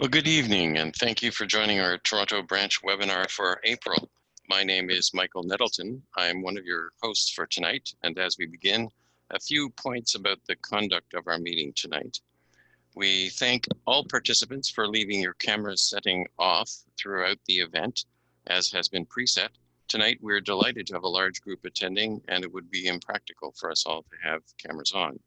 Well, good evening, and thank you for joining our Toronto branch webinar for April. My name is Michael Nettleton. I'm one of your hosts for tonight, and as we begin, a few points about the conduct of our meeting tonight. We thank all participants for leaving your cameras setting off throughout the event, as has been preset. Tonight, we're delighted to have a large group attending, and it would be impractical for us all to have cameras on.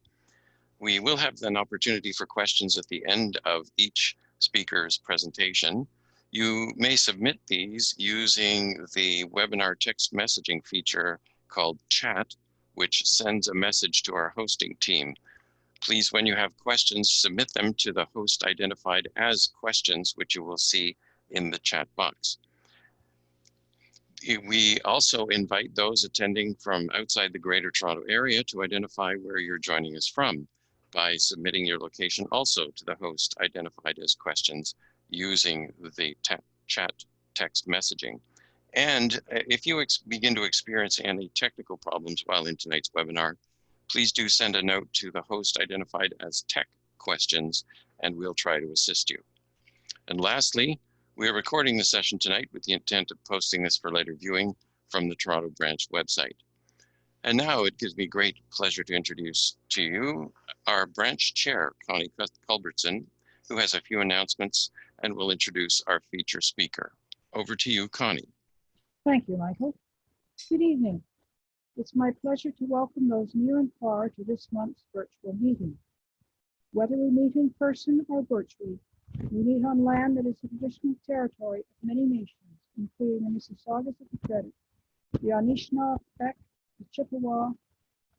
We will have an opportunity for questions at the end of each speaker's presentation. You may submit these using the webinar text messaging feature called Chat, which sends a message to our hosting team. Please, when you have questions, submit them to the host identified as questions, which you will see in the chat box. We also invite those attending from outside the Greater Toronto Area to identify where you're joining us from by submitting your location also to the host identified as questions using the chat text messaging. And if you begin to experience any technical problems while in tonight's webinar, please do send a note to the host identified as tech questions, and we'll try to assist you. And lastly, we are recording the session tonight with the intent of posting this for later viewing from the Toronto branch website. And now it gives me great pleasure to introduce to you our branch chair, Connie Culbertson, who has a few announcements and will introduce our feature speaker. Over to you, Connie. Thank you, Michael. Good evening. It's my pleasure to welcome those near and far to this month's virtual meeting. Whether we meet in person or virtually, we meet on land that is the traditional territory of many nations, including the Mississaugas of the Credit, the Anishinaabe, the Chippewa,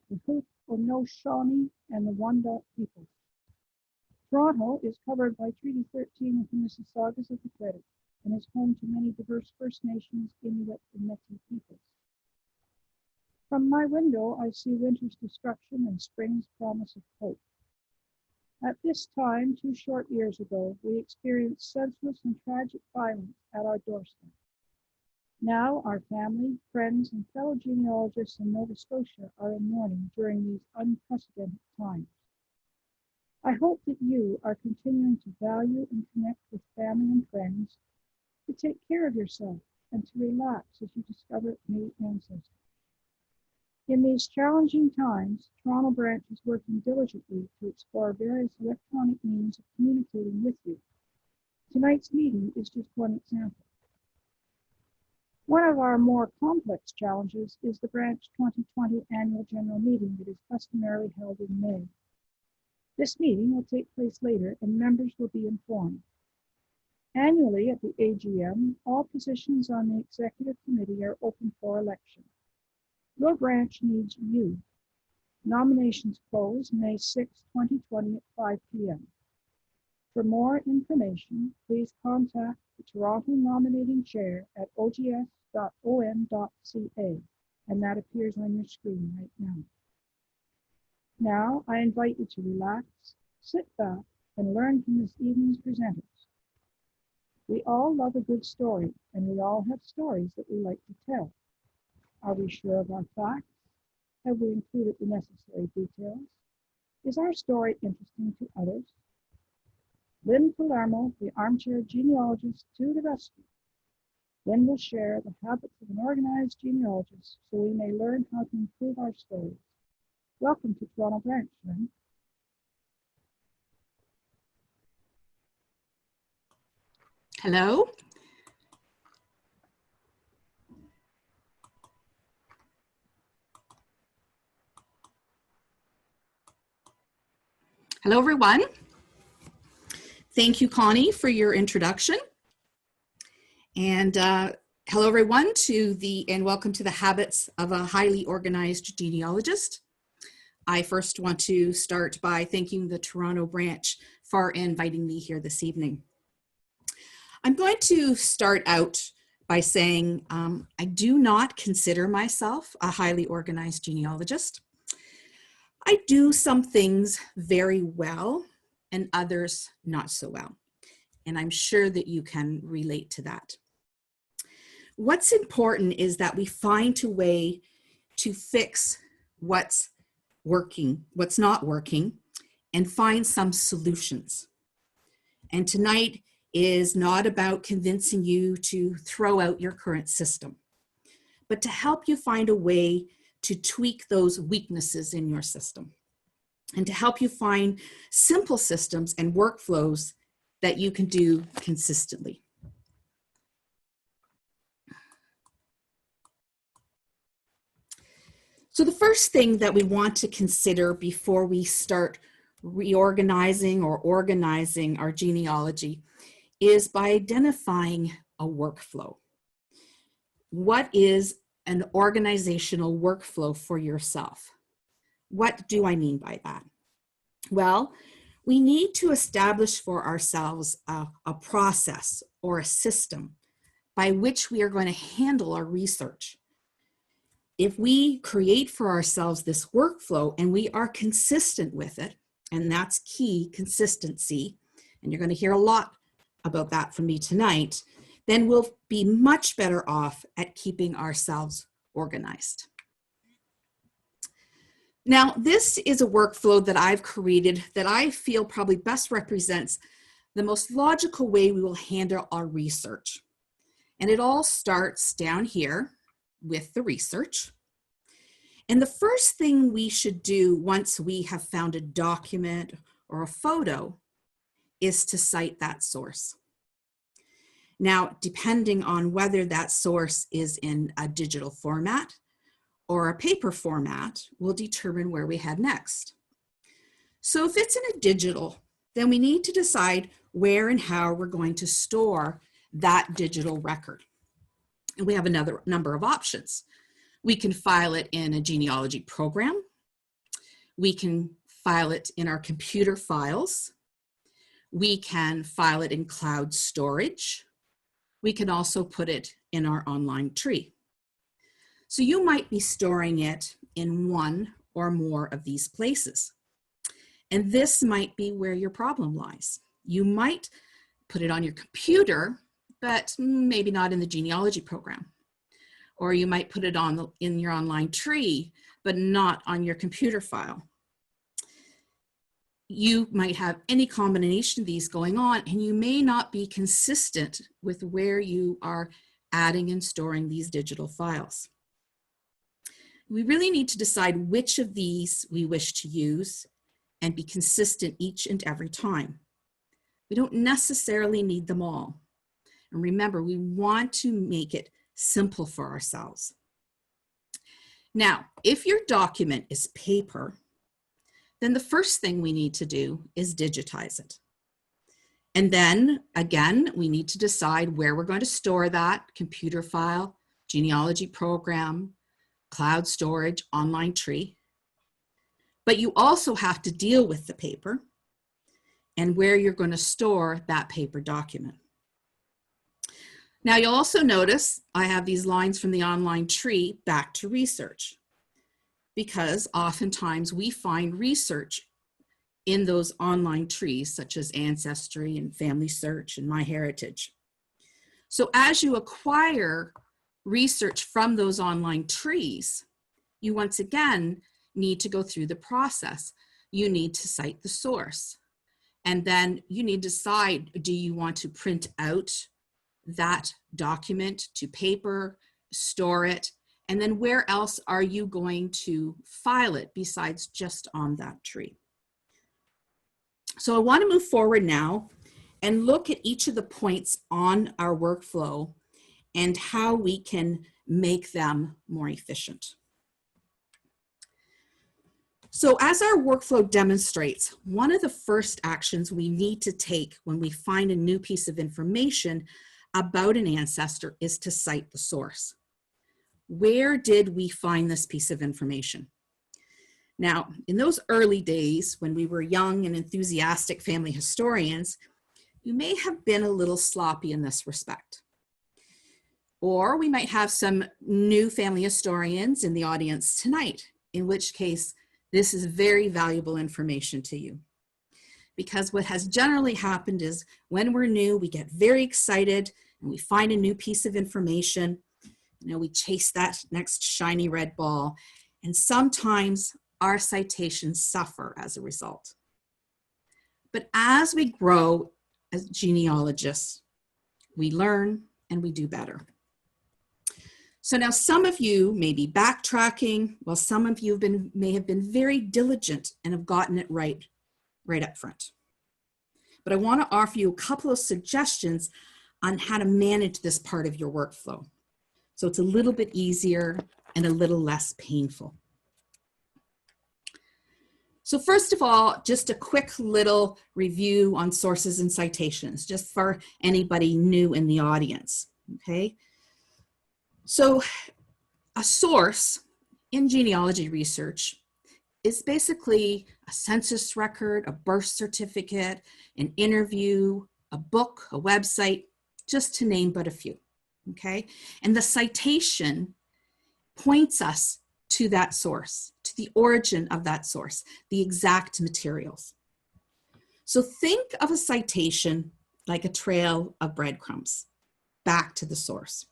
the Haudenosaunee, and the Wendat peoples. Toronto is covered by Treaty 13 with the Mississaugas of the Credit and is home to many diverse First Nations, Inuit, and Métis peoples. From my window, I see winter's destruction and spring's promise of hope. At this time, 2 short years ago, we experienced senseless and tragic violence at our doorstep. Now, our family, friends, and fellow genealogists in Nova Scotia are in mourning during these unprecedented times. I hope that you are continuing to value and connect with family and friends, to take care of yourself, and to relax as you discover new ancestors. In these challenging times, Toronto branch is working diligently to explore various electronic means of communicating with you. Tonight's meeting is just one example. One of our more complex challenges is the branch 2020 annual general meeting that is customarily held in May. This meeting will take place later and members will be informed. Annually at the AGM, all positions on the executive committee are open for election. Your branch needs you. Nominations close May 6, 2020 at 5 p.m. For more information, please contact the Toronto Nominating Chair at ogs.on.ca, and that appears on your screen right now. Now, I invite you to relax, sit back, and learn from this evening's presenters. We all love a good story, and we all have stories that we like to tell. Are we sure of our facts? Have we included the necessary details? Is our story interesting to others? Lynn Palermo, the armchair genealogist, to the rescue. Lynn will share the habits of an organized genealogist so we may learn how to improve our stories. Welcome to Toronto branch, Lynn. Hello. Hello, everyone. Thank you, Connie, for your introduction. And hello, everyone, and welcome to the Habits of a Highly Organized Genealogist. I first want to start by thanking the Toronto branch for inviting me here this evening. I'm going to start out by saying I do not consider myself a highly organized genealogist. I do some things very well and others not so well, and I'm sure that you can relate to that. What's important is that we find a way to fix what's working, what's not working, and find some solutions. And tonight is not about convincing you to throw out your current system, but to help you find a way to tweak those weaknesses in your system and to help you find simple systems and workflows that you can do consistently. So the first thing that we want to consider before we start reorganizing or organizing our genealogy is by identifying a workflow. What is an organizational workflow for yourself? What do I mean by that? Well, we need to establish for ourselves a process or a system by which we are going to handle our research. If we create for ourselves this workflow and we are consistent with it, and that's key, consistency, and you're going to hear a lot about that from me tonight, then we'll be much better off at keeping ourselves organized. Now, this is a workflow that I've created that I feel probably best represents the most logical way we will handle our research. And it all starts down here with the research. And the first thing we should do once we have found a document or a photo is to cite that source. Now, depending on whether that source is in a digital format or a paper format will determine where we head next. So if it's in a digital, then we need to decide where and how we're going to store that digital record. And we have another number of options. We can file it in a genealogy program. We can file it in our computer files. We can file it in cloud storage. We can also put it in our online tree. So you might be storing it in one or more of these places. And this might be where your problem lies. You might put it on your computer, but maybe not in the genealogy program. Or you might put it in your online tree, but not on your computer file. You might have any combination of these going on, and you may not be consistent with where you are adding and storing these digital files. We really need to decide which of these we wish to use and be consistent each and every time. We don't necessarily need them all. And remember, we want to make it simple for ourselves. Now, if your document is paper, then the first thing we need to do is digitize it. And then again, we need to decide where we're going to store that computer file, genealogy program, cloud storage, online tree. But you also have to deal with the paper and where you're going to store that paper document. Now you'll also notice I have these lines from the online tree back to research, because oftentimes we find research in those online trees such as Ancestry and Family Search and MyHeritage. So as you acquire research from those online trees, you once again need to go through the process. You need to cite the source. And then you need to decide, do you want to print out that document to paper, store it, and then where else are you going to file it besides just on that tree? So I want to move forward now and look at each of the points on our workflow and how we can make them more efficient. So as our workflow demonstrates, one of the first actions we need to take when we find a new piece of information about an ancestor is to cite the source. Where did we find this piece of information? Now, in those early days when we were young and enthusiastic family historians, you may have been a little sloppy in this respect. Or we might have some new family historians in the audience tonight, in which case this is very valuable information to you. Because what has generally happened is when we're new, we get very excited and we find a new piece of information. You know, we chase that next shiny red ball, and sometimes our citations suffer as a result. But as we grow as genealogists, we learn and we do better. So now some of you may be backtracking, while some of you may have been very diligent and have gotten it right up front. But I want to offer you a couple of suggestions on how to manage this part of your workflow, so it's a little bit easier and a little less painful. So first of all, just a quick little review on sources and citations, just for anybody new in the audience, okay? So a source in genealogy research is basically a census record, a birth certificate, an interview, a book, a website, just to name but a few, okay? And the citation points us to that source, to the origin of that source, the exact materials. So think of a citation like a trail of breadcrumbs back to the source.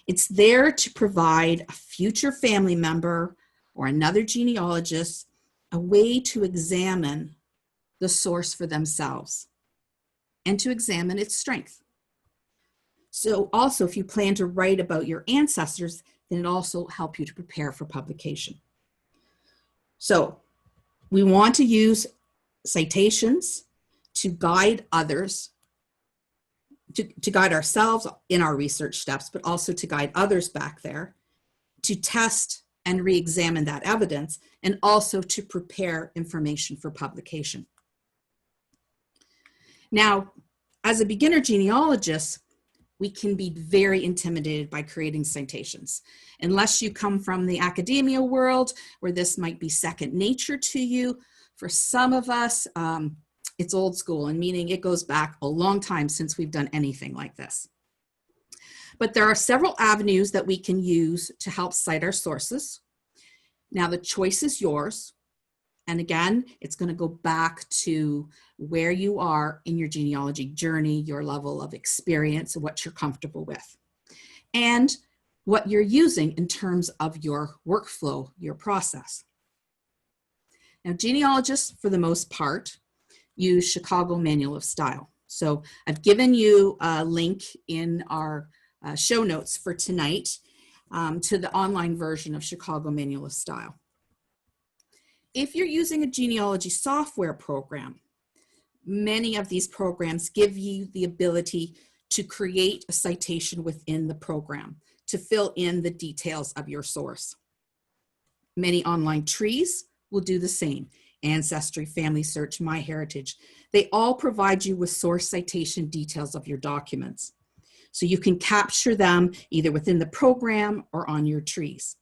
It's there to provide a future family member or another genealogist a way to examine the source for themselves and to examine its strength. So also, if you plan to write about your ancestors, then it also helps you to prepare for publication. So we want to use citations to guide others, to guide ourselves in our research steps, but also to guide others back there, to test and re-examine that evidence, and also to prepare information for publication. Now, as a beginner genealogist, we can be very intimidated by creating citations. Unless you come from the academia world where this might be second nature to you, for some of us, it's old school, and meaning it goes back a long time since we've done anything like this. But there are several avenues that we can use to help cite our sources. Now the choice is yours. And again, it's going to go back to where you are in your genealogy journey, your level of experience, what you're comfortable with, and what you're using in terms of your workflow, your process. Now, genealogists, for the most part, use Chicago Manual of Style. So I've given you a link in our show notes for tonight to the online version of Chicago Manual of Style. If you're using a genealogy software program, many of these programs give you the ability to create a citation within the program to fill in the details of your source. Many online trees will do the same. Ancestry, Family Search, MyHeritage. They all provide you with source citation details of your documents. So you can capture them either within the program or on your trees.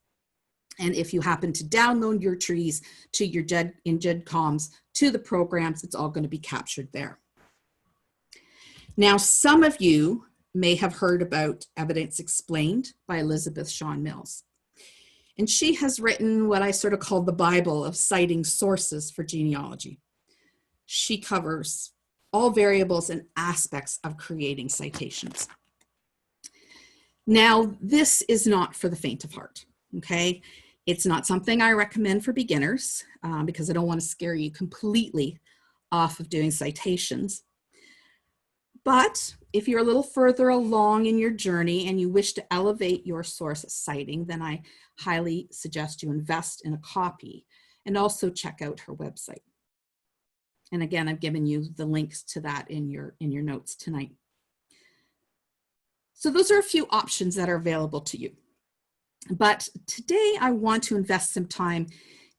And if you happen to download your trees to your GEDCOMs to the programs, it's all going to be captured there. Now, some of you may have heard about Evidence Explained by Elizabeth Shawn Mills. And she has written what I sort of call the Bible of citing sources for genealogy. She covers all variables and aspects of creating citations. Now, this is not for the faint of heart, okay? It's not something I recommend for beginners because I don't want to scare you completely off of doing citations. But if you're a little further along in your journey and you wish to elevate your source citing, then I highly suggest you invest in a copy and also check out her website. And again, I've given you the links to that in your notes tonight. So those are a few options that are available to you. But today I want to invest some time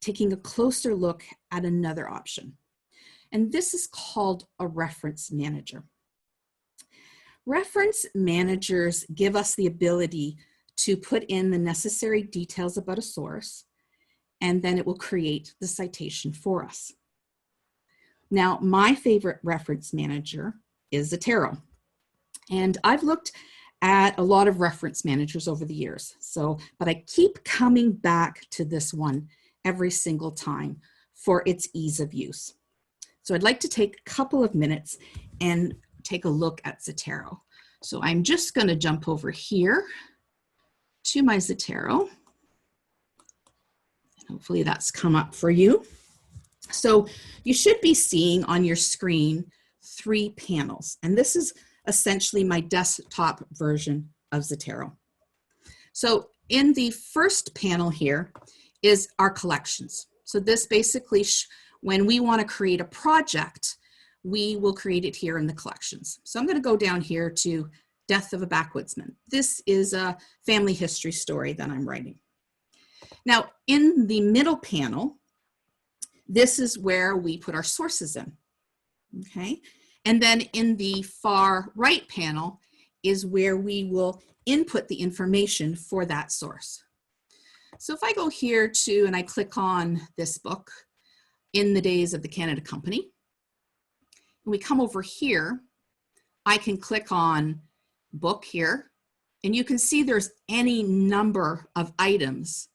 taking a closer look at another option. And this is called a reference manager. Reference managers give us the ability to put in the necessary details about a source, and then it will create the citation for us. Now, my favorite reference manager is Zotero. And I've looked at a lot of reference managers over the years. But I keep coming back to this one every single time for its ease of use. So I'd like to take a couple of minutes and take a look at Zotero. So I'm just going to jump over here to my Zotero. Hopefully that's come up for you. So you should be seeing on your screen 3 panels. And this is essentially my desktop version of Zotero. So in the first panel here is our collections. So this basically, when we want to create a project, we will create it here in the collections. So I'm going to go down here to Death of a Backwoodsman. This is a family history story that I'm writing. Now, in the middle panel, this is where we put our sources in, okay? And then in the far right panel is where we will input the information for that source. So if I go here to, and I click on this book, In the Days of the Canada Company, and we come over here, I can click on book here, and you can see there's any number of items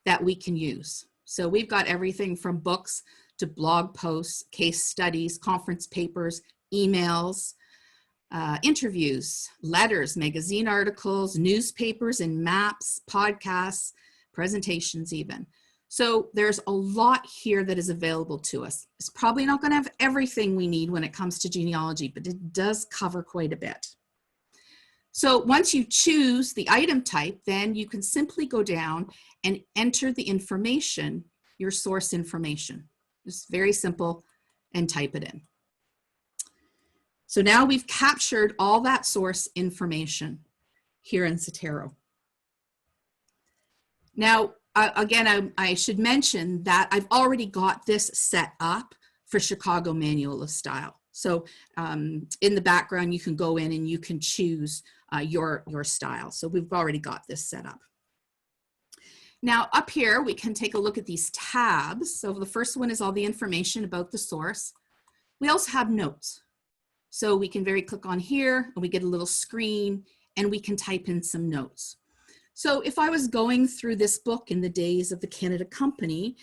that we can use. So we've got everything from books to blog posts, case studies, conference papers, emails, interviews, letters, magazine articles, newspapers and maps, podcasts, presentations even. So there's a lot here that is available to us. It's probably not going to have everything we need when it comes to genealogy, but it does cover quite a bit. So once you choose the item type, then you can simply go down and enter the information, your source information. It's very simple, and type it in. So now we've captured all that source information here in Zotero. Now, again, I should mention that I've already got this set up for Chicago Manual of Style. So in the background, you can go in and you can choose your style. So we've already got this set up. Now up here, we can take a look at these tabs. So the first one is all the information about the source. We also have notes. So we can click on here and we get a little screen and we can type in some notes. So if I was going through this book In the Days of the Canada Company,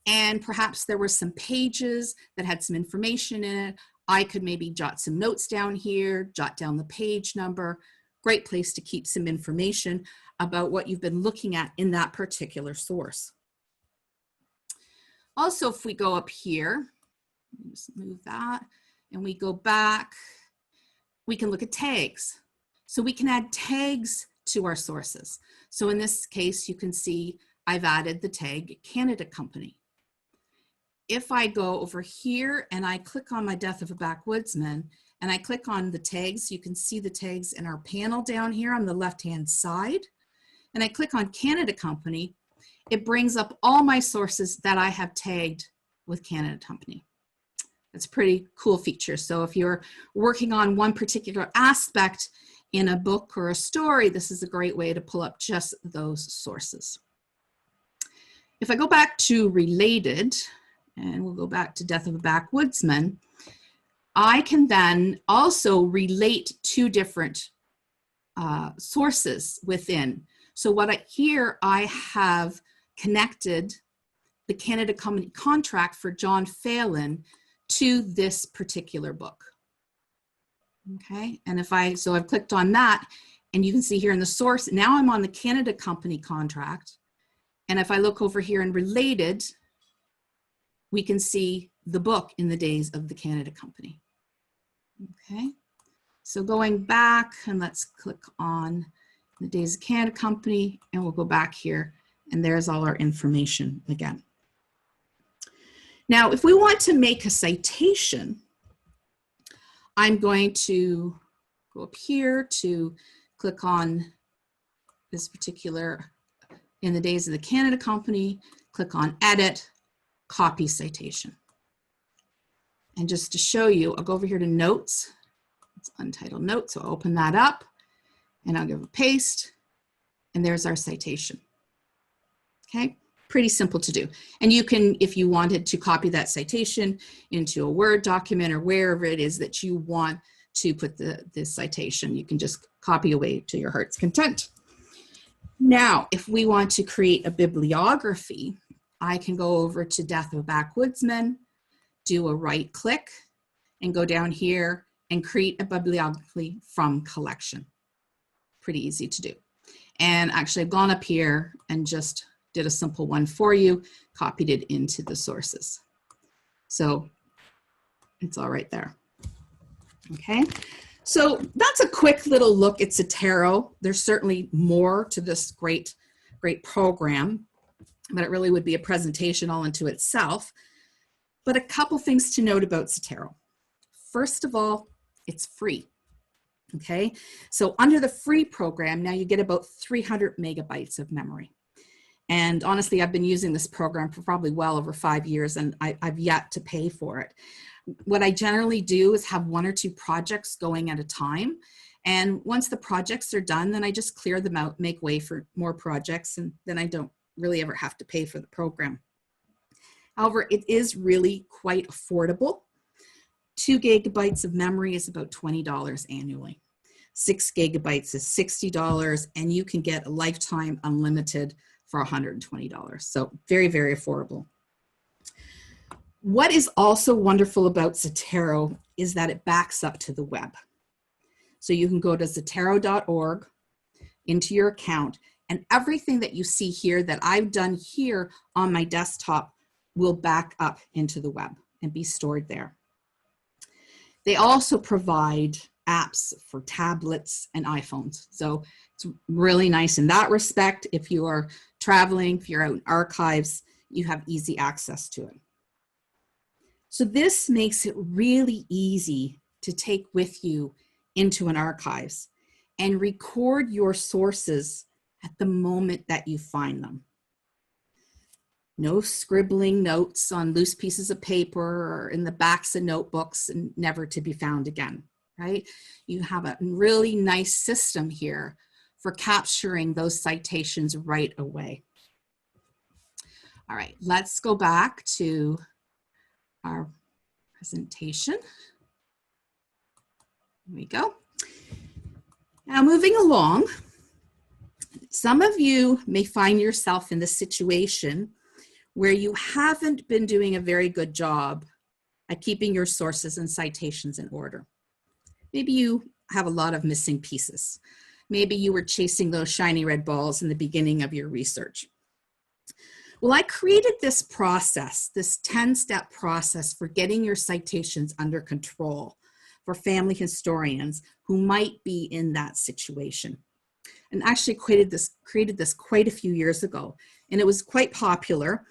and perhaps there were some pages that had some information in it, I could maybe jot some notes down here, jot down the page number. Great place to keep some information about what you've been looking at in that particular source. Also, if we go up here, just move that, and we go back, we can look at tags. So we can add tags to our sources. So in this case, you can see I've added the tag Canada Company. If I go over here and I click on my Death of a Backwoodsman and I click on the tags, you can see the tags in our panel down here on the left-hand side. And I click on Canada Company, it brings up all my sources that I have tagged with Canada Company. That's a pretty cool feature. So if you're working on one particular aspect in a book or a story, this is a great way to pull up just those sources. If I go back to related, and we'll go back to Death of a Backwoodsman, I can then also relate two different sources within. So here I have connected the Canada Company contract for John Phelan to this particular book. Okay, and so I've clicked on that, and you can see here in the source, now I'm on the Canada Company contract. And if I look over here in related, we can see the book In the Days of the Canada Company. Okay, so going back, and let's click on The Days of Canada Company, and we'll go back here, and there's all our information again. Now, if we want to make a citation, I'm going to go up here to click on this particular In the Days of the Canada Company, click on Edit, Copy Citation. And just to show you, I'll go over here to Notes. It's Untitled Notes, so I'll open that up, and I'll give a paste, and there's our citation. Okay, pretty simple to do. And you can, if you wanted to copy that citation into a Word document or wherever it is that you want to put this citation, you can just copy away to your heart's content. Now, if we want to create a bibliography, I can go over to Death of a Backwoodsman, do a right click, and go down here and create a bibliography from collection. Pretty easy to do. And actually I've gone up here and just did a simple one for you, copied it into the sources. So it's all right there. Okay, so that's a quick little look at Zotero. There's certainly more to this great program, but it really would be a presentation all into itself. But a couple things to note about Zotero. First of all, it's free. Okay, so under the free program, now you get about 300 megabytes of memory. And honestly, I've been using this program for probably well over 5 years, and I've yet to pay for it. What I generally do is have 1 or 2 projects going at a time. And once the projects are done, then I just clear them out, make way for more projects, and then I don't really ever have to pay for the program. However, it is really quite affordable. 2 gigabytes of memory is about $20 annually. 6 gigabytes is $60, and you can get a lifetime unlimited for $120. So very, very affordable. What is also wonderful about Zotero is that it backs up to the web. So you can go to zotero.org into your account, and everything that you see here that I've done here on my desktop will back up into the web and be stored there. They also provide apps for tablets and iPhones. So it's really nice in that respect. If you are traveling, if you're out in archives, you have easy access to it. So this makes it really easy to take with you into an archives and record your sources at the moment that you find them. No scribbling notes on loose pieces of paper or in the backs of notebooks and never to be found again, right? You have a really nice system here for capturing those citations right away. All right, let's go back to our presentation. Here we go. Now moving along, some of you may find yourself in the situation where you haven't been doing a very good job at keeping your sources and citations in order. Maybe you have a lot of missing pieces. Maybe you were chasing those shiny red balls in the beginning of your research. Well, I created this process, this 10-step process for getting your citations under control for family historians who might be in that situation. And actually created this quite a few years ago, and it was quite popular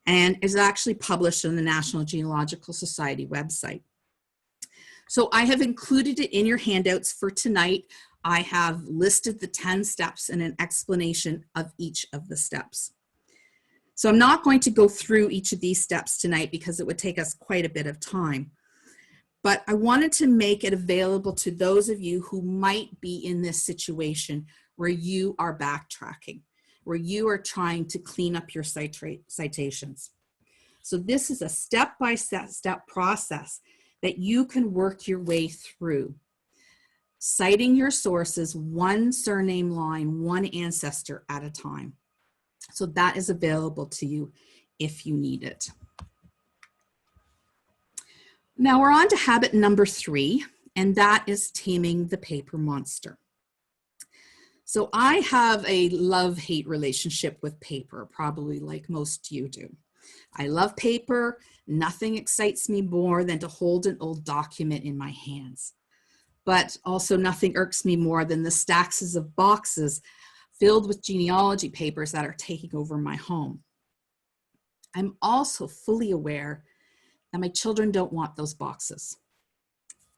and is actually published on the National Genealogical Society website. So I have included it in your handouts for tonight. I have listed the 10 steps and an explanation of each of the steps. So I'm not going to go through each of these steps tonight because it would take us quite a bit of time. But I wanted to make it available to those of you who might be in this situation where you are backtracking, where you are trying to clean up your citations. So this is a step-by-step process that you can work your way through, citing your sources 1 surname line, 1 ancestor at a time. So that is available to you if you need it. Now we're on to habit number 3, and that is taming the paper monster. So I have a love-hate relationship with paper, probably like most you do. I love paper. Nothing excites me more than to hold an old document in my hands. But also nothing irks me more than the stacks of boxes filled with genealogy papers that are taking over my home. I'm also fully aware that my children don't want those boxes.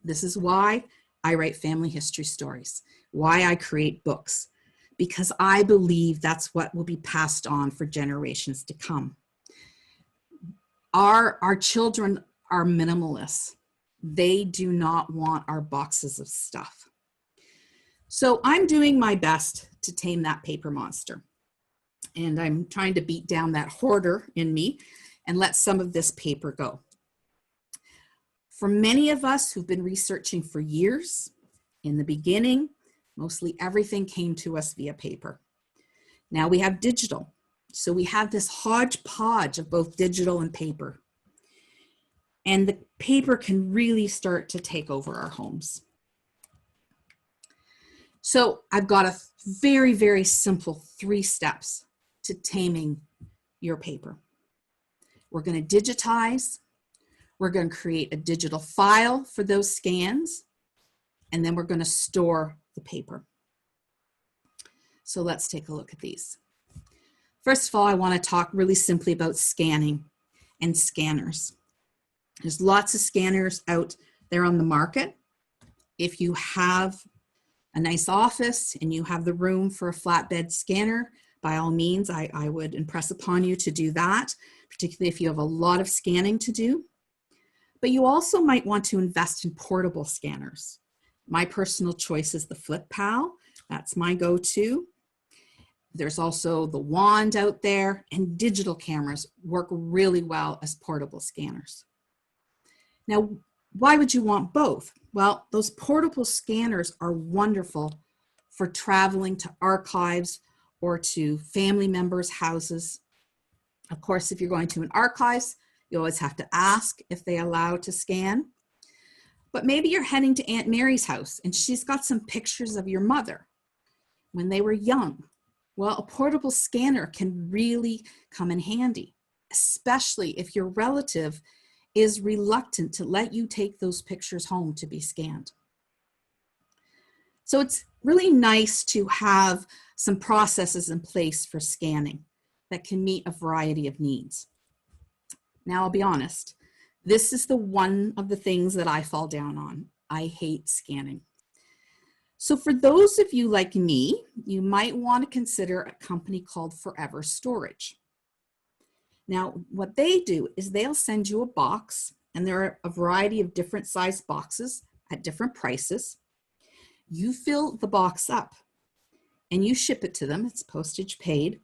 This is why I write family history stories, why I create books, because I believe that's what will be passed on for generations to come. Our children are minimalists. They do not want our boxes of stuff. So I'm doing my best to tame that paper monster. And I'm trying to beat down that hoarder in me and let some of this paper go. For many of us who've been researching for years, in the beginning, mostly everything came to us via paper. Now we have digital. So we have this hodgepodge of both digital and paper. And the paper can really start to take over our homes. So I've got a very, very simple 3 steps to taming your paper. We're going to digitize. We're going to create a digital file for those scans. and then we're going to store the paper. So let's take a look at these. First of all, I want to talk really simply about scanning and scanners. There's lots of scanners out there on the market. If you have a nice office and you have the room for a flatbed scanner, by all means, I would impress upon you to do that, particularly if you have a lot of scanning to do. But you also might want to invest in portable scanners. My personal choice is the Flip Pal. That's my go-to. There's also the Wand out there, and digital cameras work really well as portable scanners. Now, why would you want both? Well, those portable scanners are wonderful for traveling to archives or to family members' houses. Of course, if you're going to an archives, you always have to ask if they allow to scan. But maybe you're heading to Aunt Mary's house and she's got some pictures of your mother when they were young. Well, a portable scanner can really come in handy, especially if your relative is reluctant to let you take those pictures home to be scanned. So it's really nice to have some processes in place for scanning that can meet a variety of needs. Now, I'll be honest, this is one of the things that I fall down on. I hate scanning. So for those of you like me, you might want to consider a company called Forever Storage. Now, what they do is they'll send you a box, and there are a variety of different size boxes at different prices. You fill the box up and you ship it to them. It's postage paid.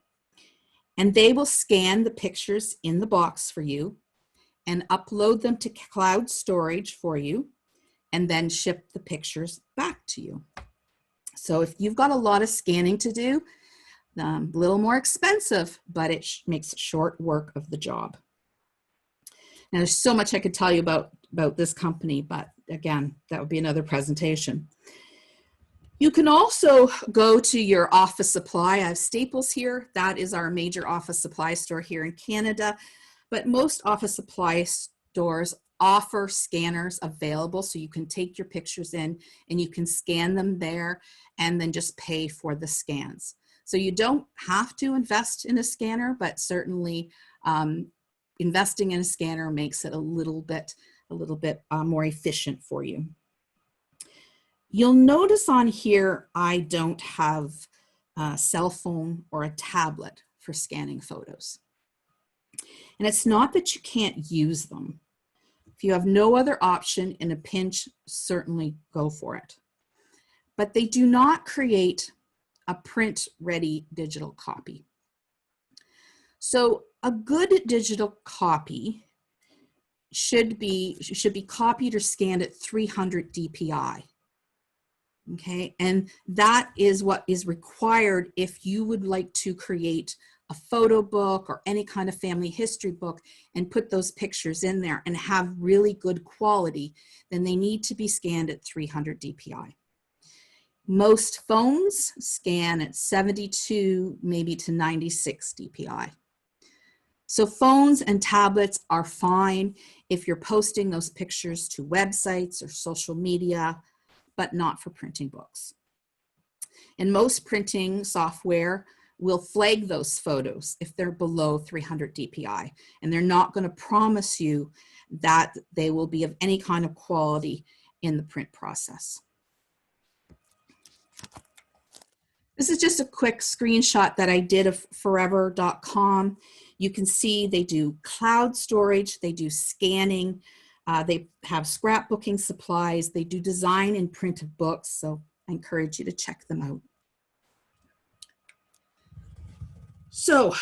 And they will scan the pictures in the box for you and upload them to cloud storage for you, and then ship the pictures back to you. So if you've got a lot of scanning to do, a little more expensive, but it makes short work of the job. Now, there's so much I could tell you about this company, but again, that would be another presentation. You can also go to your office supply. I have Staples here. That is our major office supply store here in Canada. But most office supply stores offer scanners available, so you can take your pictures in and you can scan them there and then just pay for the scans. So you don't have to invest in a scanner, but certainly investing in a scanner makes it a little bit more efficient for you. You'll notice on here, I don't have a cell phone or a tablet for scanning photos. And it's not that you can't use them. If you have no other option in a pinch, certainly go for it. But they do not create a print-ready digital copy. So a good digital copy should be copied or scanned at 300 DPI. Okay, and that is what is required if you would like to create a photo book or any kind of family history book and put those pictures in there and have really good quality. Then they need to be scanned at 300 DPI. Most phones scan at 72, maybe to 96 DPI. So phones and tablets are fine if you're posting those pictures to websites or social media, but not for printing books. And most printing software will flag those photos if they're below 300 DPI, and they're not going to promise you that they will be of any kind of quality in the print process. This is just a quick screenshot that I did of forever.com. You can see they do cloud storage, they do scanning, they have scrapbooking supplies, they do design and print of books, so I encourage you to check them out. So,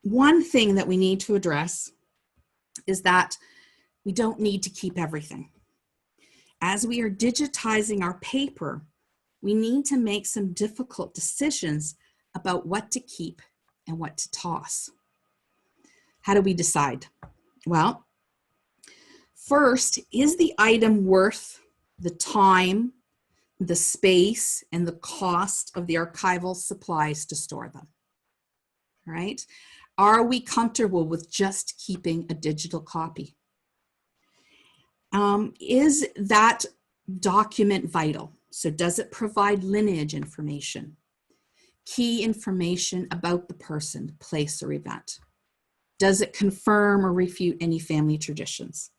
one thing that we need to address is that we don't need to keep everything. As we are digitizing our paper, we need to make some difficult decisions about what to keep and what to toss. How do we decide? Well, first, is the item worth the time, the space, and the cost of the archival supplies to store them? All right? Are we comfortable with just keeping a digital copy? Is that document vital. So does it provide lineage information? Key information about the person, place, or event? Does it confirm or refute any family traditions?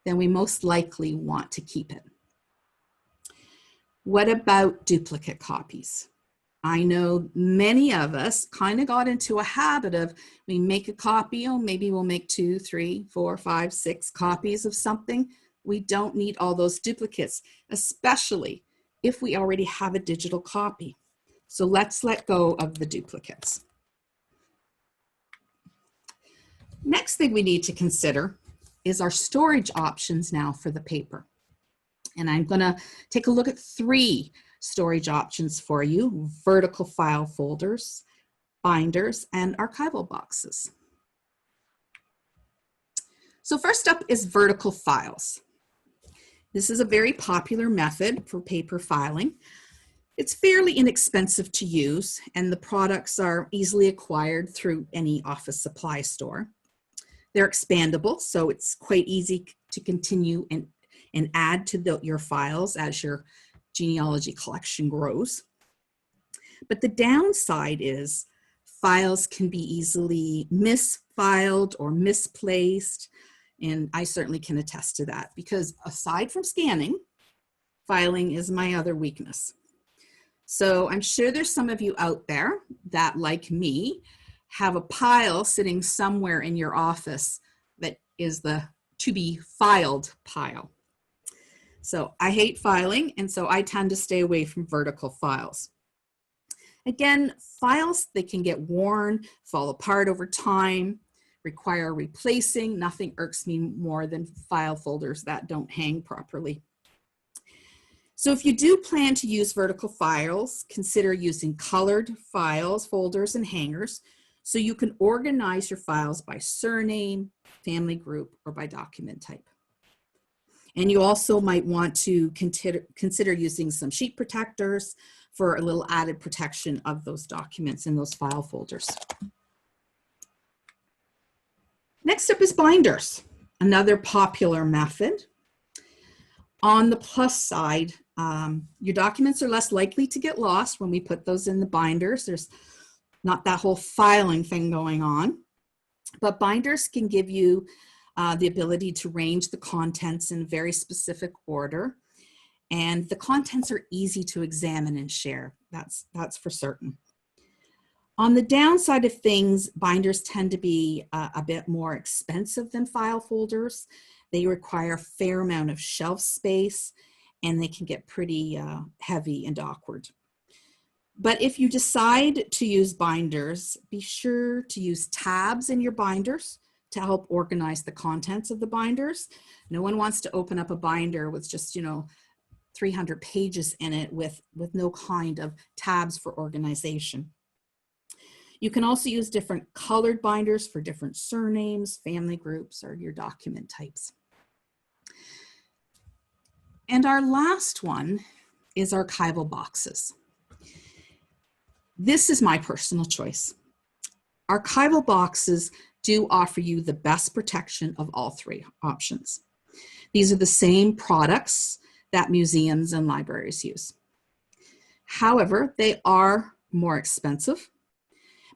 Then we most likely want to keep it. What about duplicate copies? I know many of us kind of got into a habit of, we make a copy, oh, maybe we'll make 2, 3, 4, 5, 6 copies of something. We don't need all those duplicates, especially if we already have a digital copy. So let's let go of the duplicates. Next thing we need to consider is our storage options now for the paper. And I'm gonna take a look at 3 storage options for you: vertical file folders, binders, and archival boxes. So first up is vertical files. This is a very popular method for paper filing. It's fairly inexpensive to use, and the products are easily acquired through any office supply store. They're expandable, so it's quite easy to continue and add to your files as your genealogy collection grows. But the downside is files can be easily misfiled or misplaced, and I certainly can attest to that, because aside from scanning, filing is my other weakness. So I'm sure there's some of you out there that, like me, have a pile sitting somewhere in your office that is the to be filed pile. So I hate filing, and so I tend to stay away from vertical files. Again, files, they can get worn, fall apart over time, require replacing. Nothing irks me more than file folders that don't hang properly. So if you do plan to use vertical files, consider using colored files, folders, and hangers so you can organize your files by surname, family group, or by document type. And you also might want to consider using some sheet protectors for a little added protection of those documents in those file folders. Next up is binders, another popular method. On the plus side, your documents are less likely to get lost when we put those in the binders. There's not that whole filing thing going on, but binders can give you the ability to arrange the contents in a very specific order, and the contents are easy to examine and share. That's for certain. On the downside of things, binders tend to be a bit more expensive than file folders. They require a fair amount of shelf space, and they can get pretty heavy and awkward. But if you decide to use binders, be sure to use tabs in your binders to help organize the contents of the binders. No one wants to open up a binder with just, 300 pages in it with no kind of tabs for organization. You can also use different colored binders for different surnames, family groups, or your document types. And our last one is archival boxes. This is my personal choice. Archival boxes do offer you the best protection of all 3 options. These are the same products that museums and libraries use. However, they are more expensive.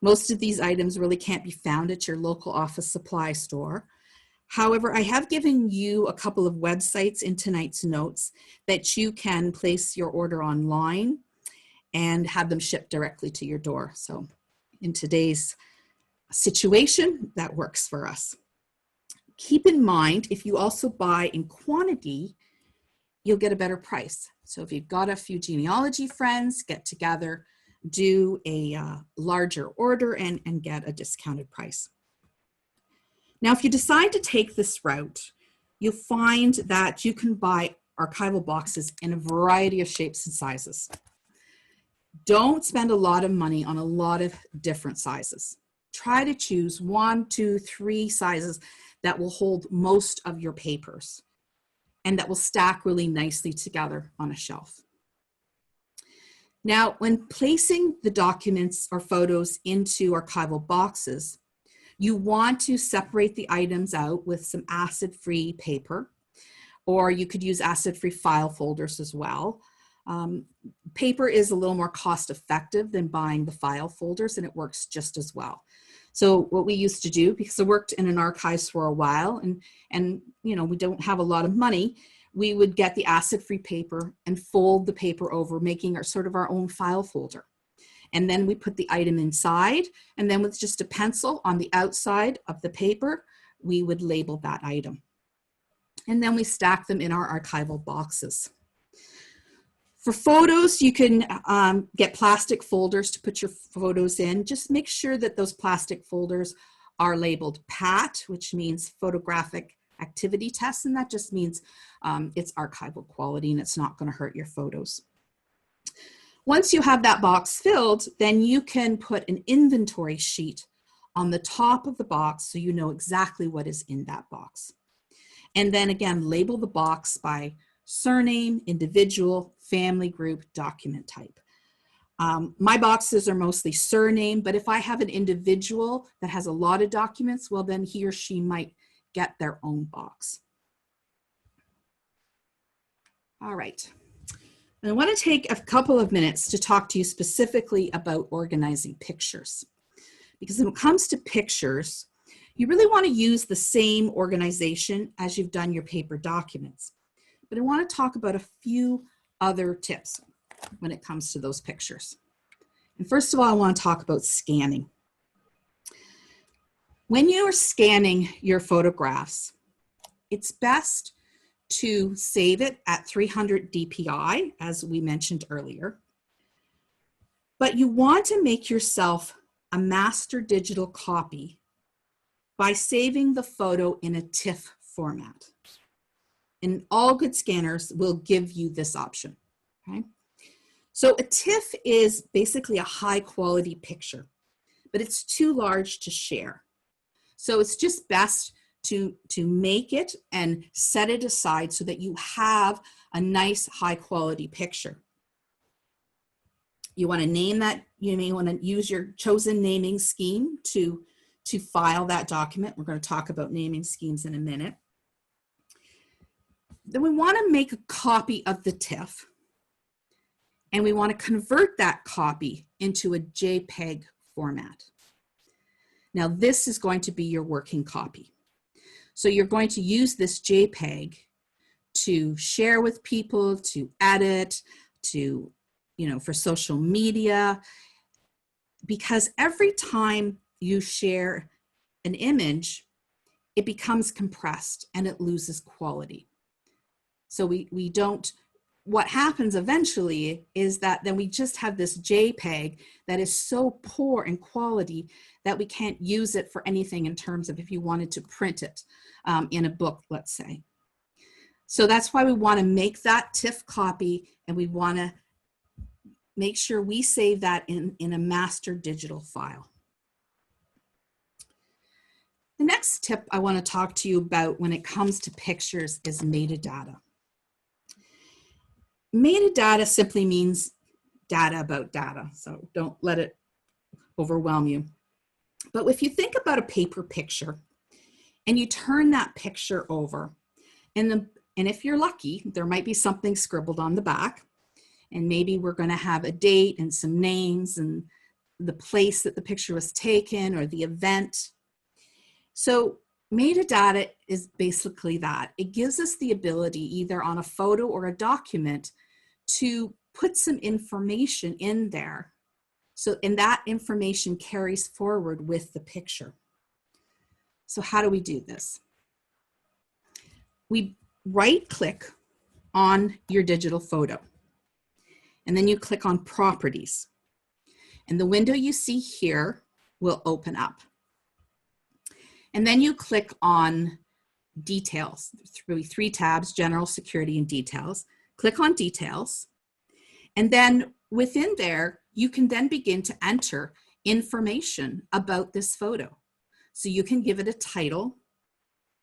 Most of these items really can't be found at your local office supply store. However, I have given you a couple of websites in tonight's notes that you can place your order online and have them shipped directly to your door. So in today's situation, that works for us. Keep in mind, if you also buy in quantity, you'll get a better price. So if you've got a few genealogy friends, get together, do a larger order and get a discounted price. Now, if you decide to take this route, you'll find that you can buy archival boxes in a variety of shapes and sizes. Don't spend a lot of money on a lot of different sizes. Try to choose 1, 2, 3 sizes that will hold most of your papers and that will stack really nicely together on a shelf. Now, when placing the documents or photos into archival boxes, you want to separate the items out with some acid-free paper or you could use acid-free file folders as well. Paper is a little more cost effective than buying the file folders, and it works just as well. So what we used to do, because I worked in an archives for a while and you know, we don't have a lot of money, we would get the acid-free paper and fold the paper over, making our sort of our own file folder. And then we put the item inside, and then with just a pencil on the outside of the paper, we would label that item. And then we stack them in our archival boxes. For photos, you can get plastic folders to put your photos in. Just make sure that those plastic folders are labeled PAT, which means photographic activity test, and that just means it's archival quality and it's not going to hurt your photos. Once you have that box filled, then you can put an inventory sheet on the top of the box so you know exactly what is in that box. And then again, label the box by surname, individual, family group, document type. My boxes are mostly surname, but if I have an individual that has a lot of documents, well, then he or she might get their own box. All right. And I want to take a couple of minutes to talk to you specifically about organizing pictures. Because when it comes to pictures, you really want to use the same organization as you've done your paper documents. But I want to talk about a few other tips when it comes to those pictures. And first of all, I want to talk about scanning. When you are scanning your photographs, it's best to save it at 300 DPI, as we mentioned earlier. But you want to make yourself a master digital copy by saving the photo in a TIFF format. And all good scanners will give you this option, okay? So a TIFF is basically a high quality picture, but it's too large to share. So it's just best to make it and set it aside so that you have a nice high quality picture. You want to name that, you may want to use your chosen naming scheme to file that document. We're going to talk about naming schemes in a minute. Then we want to make a copy of the TIFF, and we want to convert that copy into a JPEG format. Now this is going to be your working copy. So you're going to use this JPEG to share with people, to edit, to, you know, for social media, because every time you share an image, it becomes compressed and it loses quality. So we don't, what happens eventually is that then we just have this JPEG that is so poor in quality that we can't use it for anything in terms of if you wanted to print it in a book, let's say. So that's why we want to make that TIFF copy, and we want to make sure we save that in a master digital file. The next tip I want to talk to you about when it comes to pictures is metadata. Metadata simply means data about data, so don't let it overwhelm you. But if you think about a paper picture and you turn that picture over, and if you're lucky, there might be something scribbled on the back, and maybe we're going to have a date and some names and the place that the picture was taken or the event. So metadata is basically that. It gives us the ability, either on a photo or a document, to put some information in there. So, and that information carries forward with the picture. So how do we do this? We right-click on your digital photo, and then you click on Properties. And the window you see here will open up. And then you click on Details, really 3 tabs, General, Security, and Details. Click on Details. And then within there, you can then begin to enter information about this photo. So you can give it a title.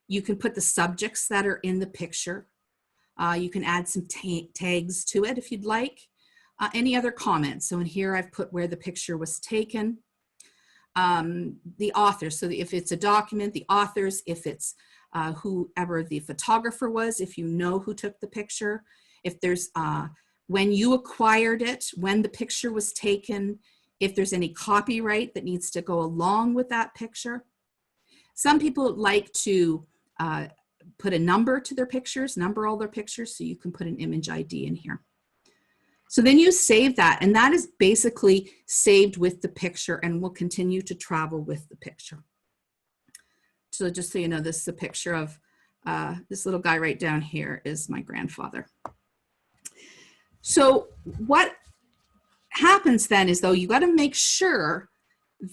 You can put the subjects that are in the picture. You can add some tags to it if you'd like. Any other comments? So in here, I've put where the picture was taken. The authors, so if it's a document, the authors, if it's whoever the photographer was, if you know who took the picture, if there's, when you acquired it, when the picture was taken, if there's any copyright that needs to go along with that picture. Some people like to put a number to their pictures, number all their pictures, so you can put an image ID in here. So then you save that, and that is basically saved with the picture and will continue to travel with the picture. So just so you know, this is a picture of this little guy right down here is my grandfather. So what happens then is, though, you got to make sure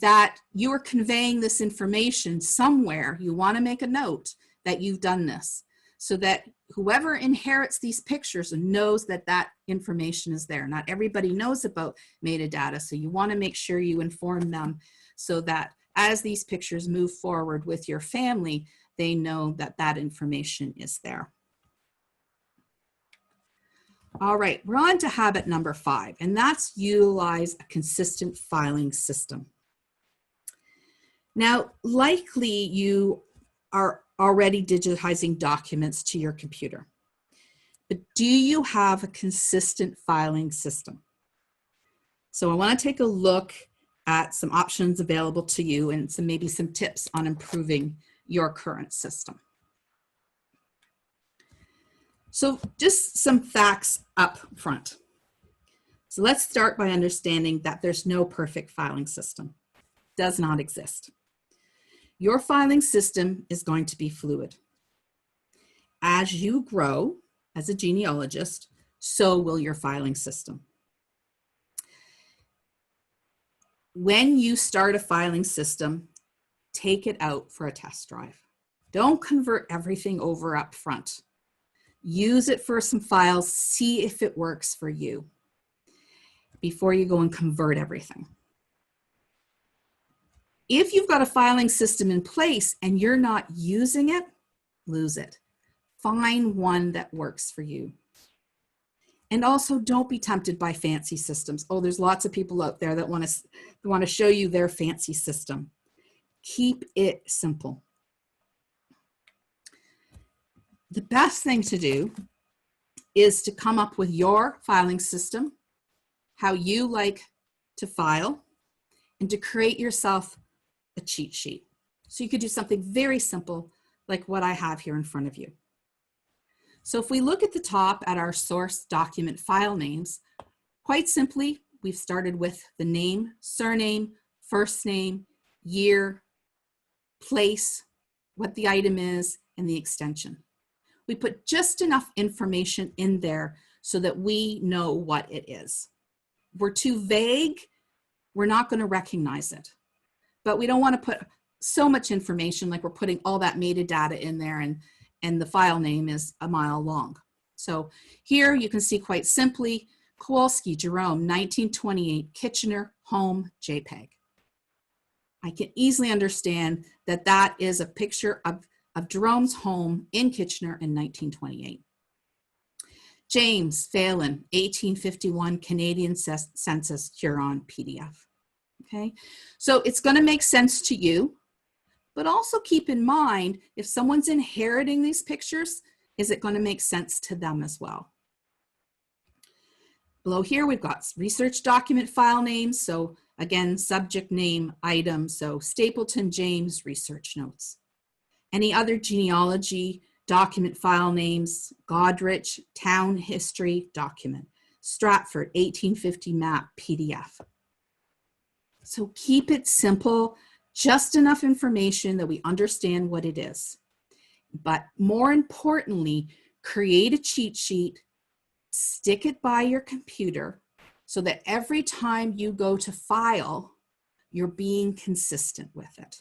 that you are conveying this information somewhere. You want to make a note that you've done this so that whoever inherits these pictures knows that that information is there. Not everybody knows about metadata, so you want to make sure you inform them so that as these pictures move forward with your family, they know that that information is there. All right, we're on to habit number 5, and that's utilize a consistent filing system. Now, likely you are already digitizing documents to your computer, but do you have a consistent filing system? So I want to take a look at some options available to you and maybe some tips on improving your current system. So just some facts up front. So let's start by understanding that there's no perfect filing system. It does not exist. Your filing system is going to be fluid. As you grow as a genealogist, so will your filing system. When you start a filing system, take it out for a test drive. Don't convert everything over up front. Use it for some files, see if it works for you before you go and convert everything. If you've got a filing system in place and you're not using it, lose it. Find one that works for you. And also don't be tempted by fancy systems. Oh, there's lots of people out there that want to show you their fancy system. Keep it simple. The best thing to do is to come up with your filing system, how you like to file, and to create yourself a cheat sheet. So you could do something very simple like what I have here in front of you. So if we look at the top at our source document file names, quite simply, we've started with the name, surname, first name, year, place, what the item is, and the extension. We put just enough information in there so that we know what it is. If we're too vague, we're not going to recognize it. But we don't want to put so much information like we're putting all that metadata in there and the file name is a mile long. So here you can see quite simply, Kowalski Jerome, 1928, Kitchener, home, JPEG. I can easily understand that that is a picture of Jerome's home in Kitchener in 1928. James Phelan, 1851, Canadian Census, Huron, PDF. Okay, so it's going to make sense to you, but also keep in mind, if someone's inheriting these pictures, is it going to make sense to them as well? Below here, we've got research document file names. So again, subject name, item. So Stapleton James research notes. Any other genealogy document file names, Godrich, town history document, Stratford, 1850 map, PDF. So keep it simple, just enough information that we understand what it is. But more importantly, create a cheat sheet, stick it by your computer so that every time you go to file, you're being consistent with it.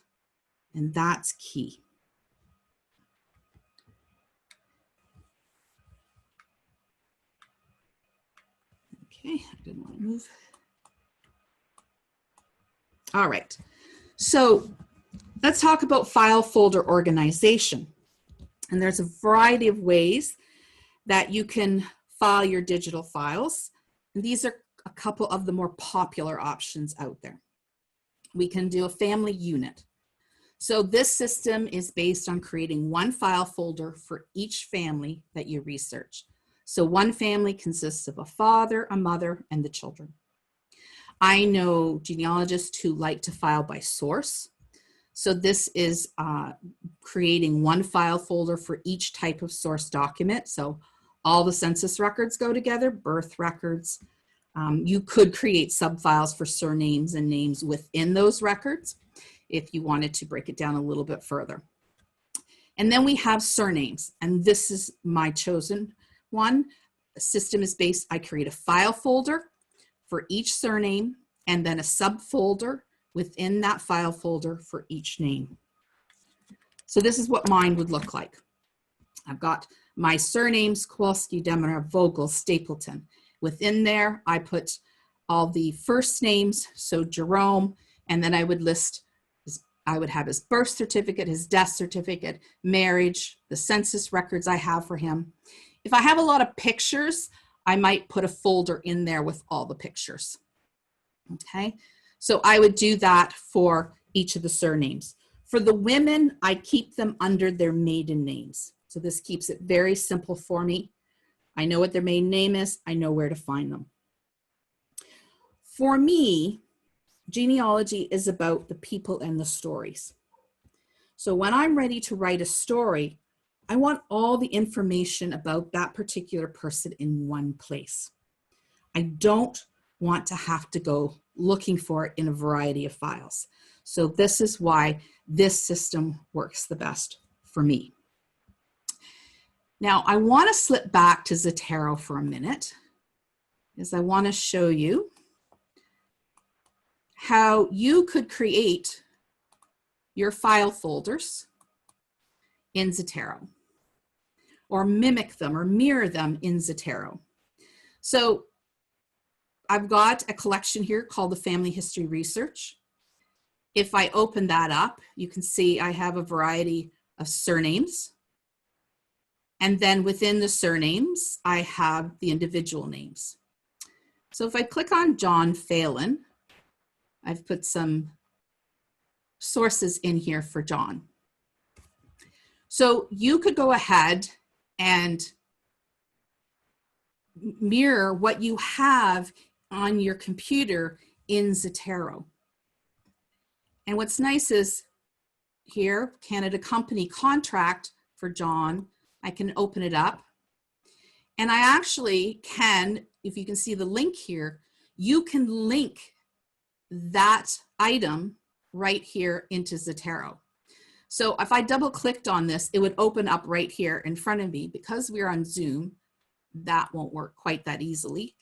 And that's key. Okay, I didn't want to move. All right, so let's talk about file folder organization. And there's a variety of ways that you can file your digital files. And these are a couple of the more popular options out there. We can do a family unit. So this system is based on creating one file folder for each family that you research. So one family consists of a father, a mother, and the children. I know genealogists who like to file by source. So this is creating one file folder for each type of source document. So all the census records go together, birth records. You could create subfiles for surnames and names within those records if you wanted to break it down a little bit further. And then we have surnames, and this is my chosen one. The system is based, I create a file folder for each surname and then a subfolder within that file folder for each name. So this is what mine would look like. I've got my surnames, Kowalski, Demeter, Vogel, Stapleton. Within there, I put all the first names, so Jerome, and then I would list, I would have his birth certificate, his death certificate, marriage, the census records I have for him. If I have a lot of pictures, I might put a folder in there with all the pictures. Okay, so I would do that for each of the surnames. For the women, I keep them under their maiden names. So this keeps it very simple for me. I know what their maiden name is. I know where to find them. For me, genealogy is about the people and the stories. So when I'm ready to write a story, I want all the information about that particular person in one place. I don't want to have to go looking for it in a variety of files. So this is why this system works the best for me. Now I want to slip back to Zotero for a minute, because I want to show you how you could create your file folders in Zotero, or mimic them or mirror them in Zotero. So I've got a collection here called the Family History Research. If I open that up, you can see I have a variety of surnames. And then within the surnames, I have the individual names. So if I click on John Phelan, I've put some sources in here for John. So you could go ahead and mirror what you have on your computer in Zotero. And what's nice is here, Canada Company contract for John, I can open it up. And I actually can, if you can see the link here, you can link that item right here into Zotero. So if I double clicked on this, it would open up right here in front of me. Because we're on Zoom, that won't work quite that easily.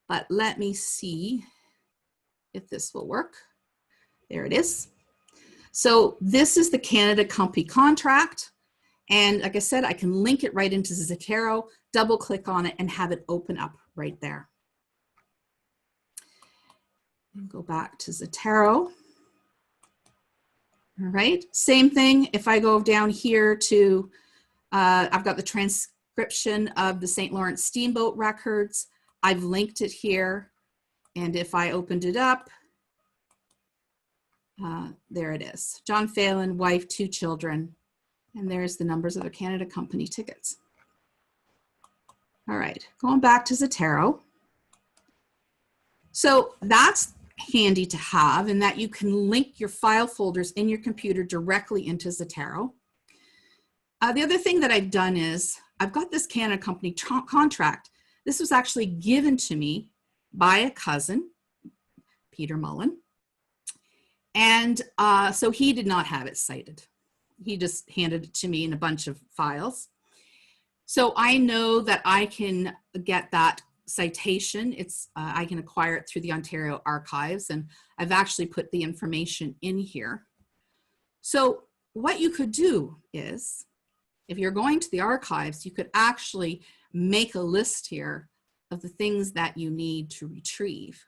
But let me see if this will work. There it is. So this is the Canada Company contract. And like I said, I can link it right into Zotero, double click on it and have it open up right there. And go back to Zotero. All right, same thing. If I go down here to, I've got the transcription of the St. Lawrence Steamboat records. I've linked it here. And if I opened it up, there it is. John Phelan, wife, 2 children. And there's the numbers of the Canada Company tickets. All right, going back to Zotero. So that's handy to have, in that you can link your file folders in your computer directly into Zotero. The other thing that I've done is I've got this Canada Company contract. This was actually given to me by a cousin, Peter Mullen. And so he did not have it cited. He just handed it to me in a bunch of files. So I know that I can get that citation. I can acquire it through the Ontario Archives, and I've actually put the information in here. So what you could do is, if you're going to the archives, you could actually make a list here of the things that you need to retrieve.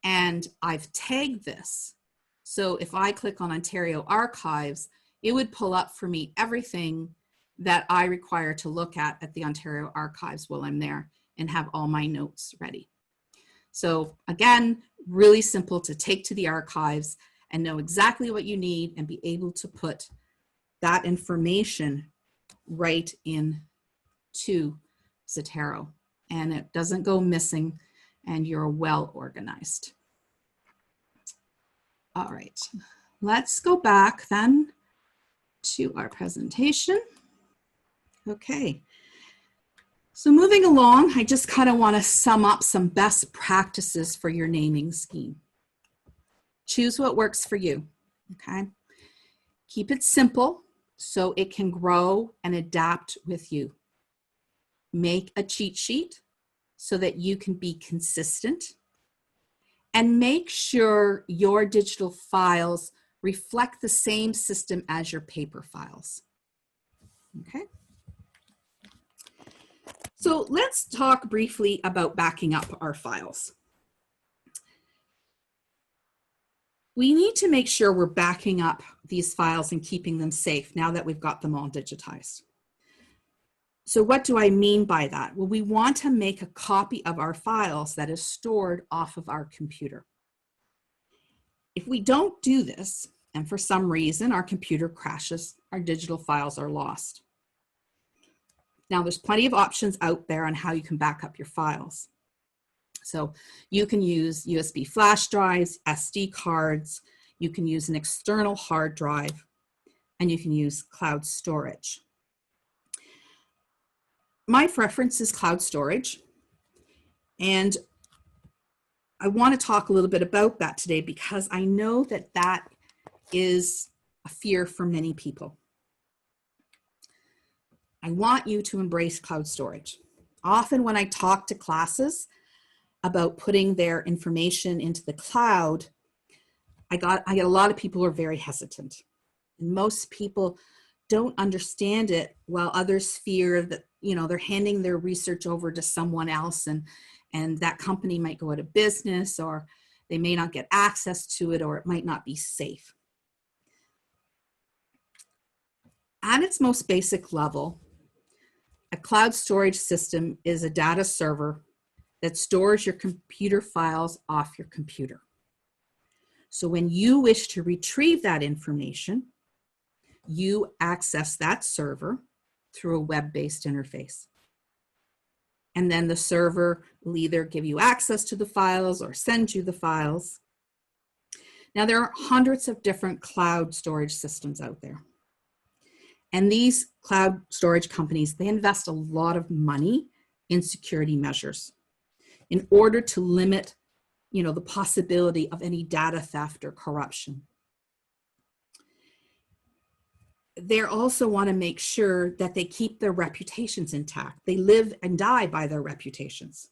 And I've tagged this. So if I click on Ontario Archives, it would pull up for me everything that I require to look at the Ontario Archives while I'm there, and have all my notes ready. So again, really simple to take to the archives, and know exactly what you need and be able to put that information right in to Zotero, and it doesn't go missing, and you're well organized. All right, let's go back then to our presentation. Okay, so moving along, I just kind of want to sum up some best practices for your naming scheme. Choose what works for you, okay? Keep it simple so it can grow and adapt with you. Make a cheat sheet so that you can be consistent, and make sure your digital files reflect the same system as your paper files. Okay. So let's talk briefly about backing up our files. We need to make sure we're backing up these files and keeping them safe now that we've got them all digitized. So what do I mean by that? Well, we want to make a copy of our files that is stored off of our computer. If we don't do this, and for some reason our computer crashes, our digital files are lost. Now there's plenty of options out there on how you can back up your files. So you can use USB flash drives, SD cards, you can use an external hard drive, and you can use cloud storage. My preference is cloud storage, and I want to talk a little bit about that today because I know that that is a fear for many people. I want you to embrace cloud storage. Often when I talk to classes about putting their information into the cloud, I get a lot of people who are very hesitant. And most people don't understand it, while others fear that, they're handing their research over to someone else, and that company might go out of business, or they may not get access to it, or it might not be safe. At its most basic level, a cloud storage system is a data server that stores your computer files off your computer. So when you wish to retrieve that information, you access that server through a web-based interface. And then the server will either give you access to the files or send you the files. Now there are hundreds of different cloud storage systems out there. And these cloud storage companies, they invest a lot of money in security measures in order to limit, the possibility of any data theft or corruption. They also want to make sure that they keep their reputations intact. They live and die by their reputations.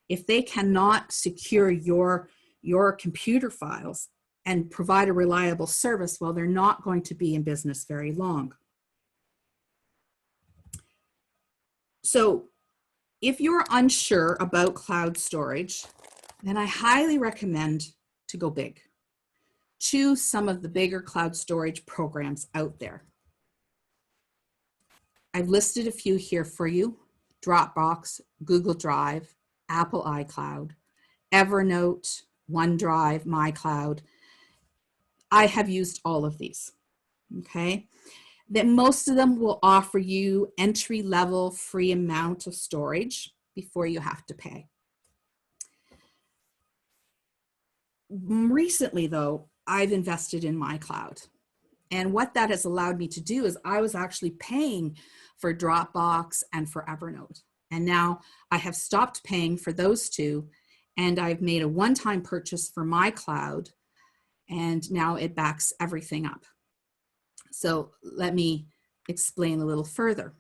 If they cannot secure your computer files and provide a reliable service, well, they're not going to be in business very long. So if you're unsure about cloud storage, then I highly recommend to go big. Choose some of the bigger cloud storage programs out there. I've listed a few here for you: Dropbox, Google Drive, Apple iCloud, Evernote, OneDrive, MyCloud. I have used all of these, okay? That most of them will offer you entry-level free amount of storage before you have to pay. Recently though, I've invested in MyCloud. And what that has allowed me to do is I was actually paying for Dropbox and for Evernote. And now I have stopped paying for those two, and I've made a one-time purchase for MyCloud, and now it backs everything up. So let me explain a little further.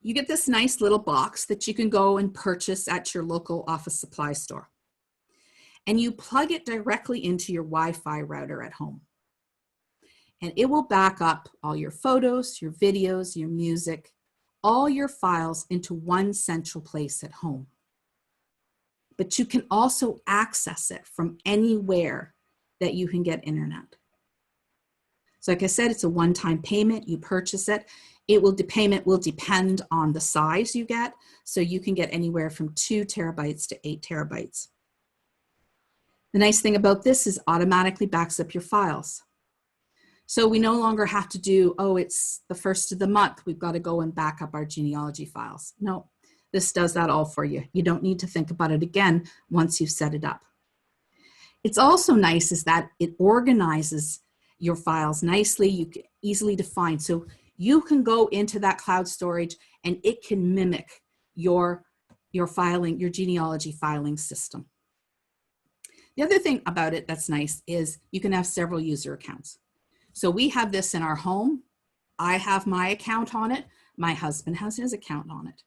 You get this nice little box that you can go and purchase at your local office supply store. And you plug it directly into your Wi-Fi router at home. And it will back up all your photos, your videos, your music, all your files into one central place at home. But you can also access it from anywhere that you can get internet. So like I said, it's a one-time payment. You purchase it. The payment will depend on the size you get. So you can get anywhere from 2 terabytes to 8 terabytes. The nice thing about this is automatically backs up your files. So we no longer have to do, oh, it's the first of the month, we've got to go and back up our genealogy files. No, this does that all for you. You don't need to think about it again once you've set it up. It's also nice is that it organizes your files nicely. You can easily define. So you can go into that cloud storage and it can mimic your filing, your genealogy filing system. The other thing about it that's nice is you can have several user accounts. So we have this in our home. I have my account on it. My husband has his account on it.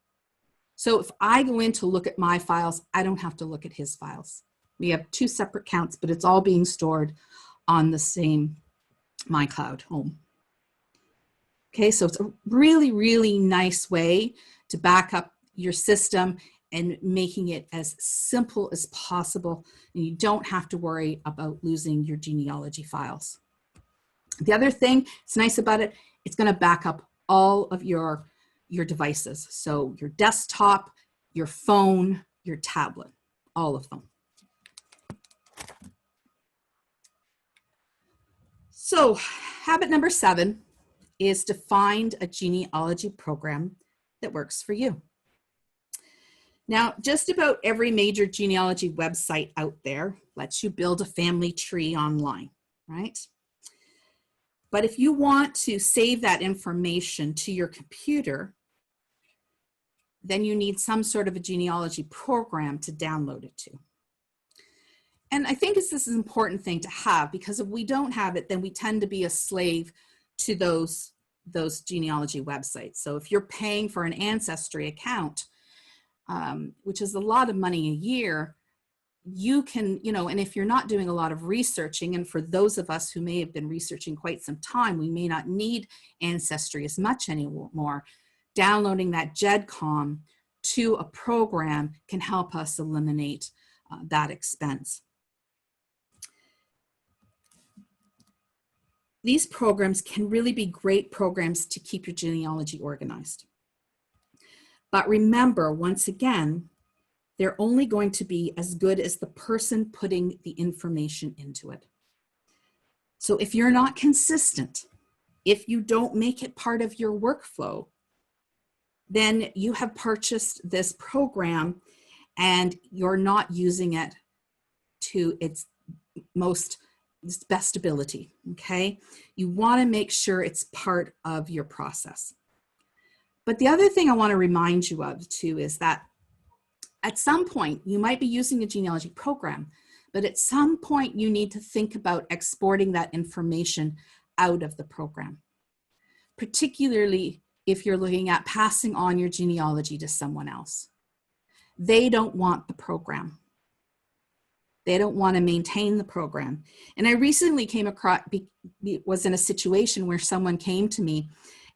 So if I go in to look at my files, I don't have to look at his files. We have two separate accounts, but it's all being stored on the same MyCloud home. Okay, so it's a really, really nice way to back up your system and making it as simple as possible. And you don't have to worry about losing your genealogy files. The other thing that's nice about it, it's going to back up all of your devices. So your desktop, your phone, your tablet, all of them. So habit number 7 is to find a genealogy program that works for you. Now, just about every major genealogy website out there lets you build a family tree online, right? But if you want to save that information to your computer, then you need some sort of a genealogy program to download it to. And I think this is an important thing to have, because if we don't have it, then we tend to be a slave to those genealogy websites. So if you're paying for an Ancestry account, which is a lot of money a year, you can, and if you're not doing a lot of researching, and for those of us who may have been researching quite some time, we may not need Ancestry as much anymore. Downloading that GEDCOM to a program can help us eliminate that expense. These programs can really be great programs to keep your genealogy organized. But remember, once again, they're only going to be as good as the person putting the information into it. So if you're not consistent, if you don't make it part of your workflow, then you have purchased this program and you're not using it to its best ability, okay? You want to make sure it's part of your process. But the other thing I want to remind you of too is that at some point you might be using a genealogy program, but at some point you need to think about exporting that information out of the program, particularly if you're looking at passing on your genealogy to someone else. They don't want the program. They don't want to maintain the program. And I recently came across, was in a situation where someone came to me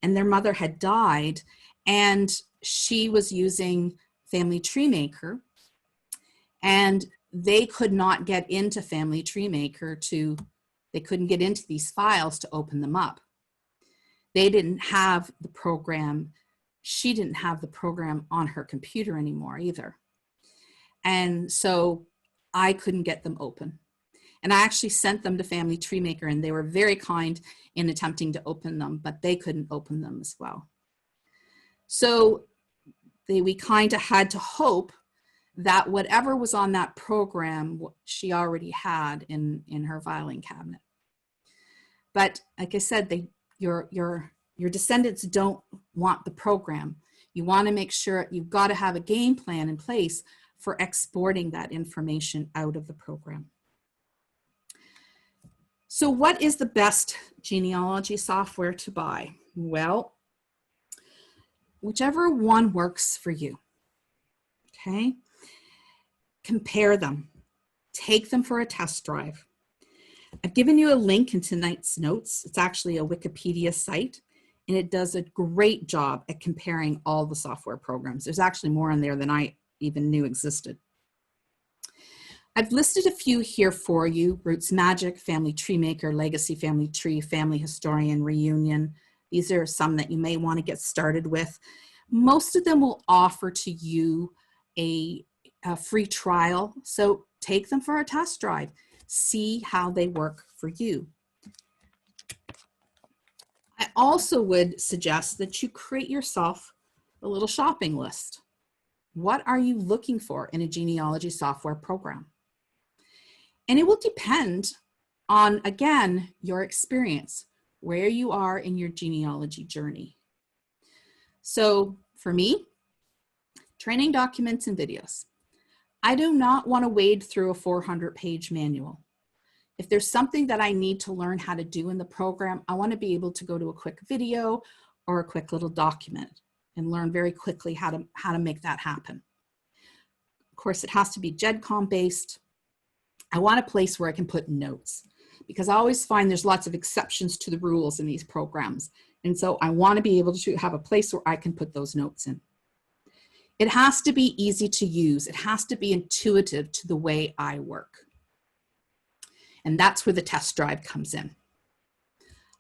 and their mother had died and she was using Family Tree Maker, and they could not get into Family Tree Maker they couldn't get into these files to open them up. They didn't have the program. She didn't have the program on her computer anymore either. And so I couldn't get them open. And I actually sent them to Family Tree Maker, and they were very kind in attempting to open them, but they couldn't open them as well. So we kind of had to hope that whatever was on that program, she already had in her filing cabinet. But like I said, your descendants don't want the program. You want to make sure you've got to have a game plan in place for exporting that information out of the program. So what is the best genealogy software to buy? Well, whichever one works for you, okay? Compare them. Take them for a test drive. I've given you a link in tonight's notes. It's actually a Wikipedia site, and it does a great job at comparing all the software programs. There's actually more on there than I even knew existed. I've listed a few here for you: Roots Magic, Family Tree Maker, Legacy Family Tree, Family Historian, Reunion. These are some that you may want to get started with. Most of them will offer to you a free trial. So Take them for a test drive. See how they work for you. I also would suggest that you create yourself a little shopping list. What are you looking for in a genealogy software program? And it will depend on, again, your experience, where you are in your genealogy journey. So for me, training documents and videos. I do not want to wade through a 400-page manual. If there's something that I need to learn how to do in the program, I want to be able to go to a quick video or a quick little document and learn very quickly how to make that happen. Of course, it has to be GEDCOM based. I want a place where I can put notes, because I always find there's lots of exceptions to the rules in these programs. And so I want to be able to have a place where I can put those notes in. It has to be easy to use. It has to be intuitive to the way I work. And that's where the test drive comes in.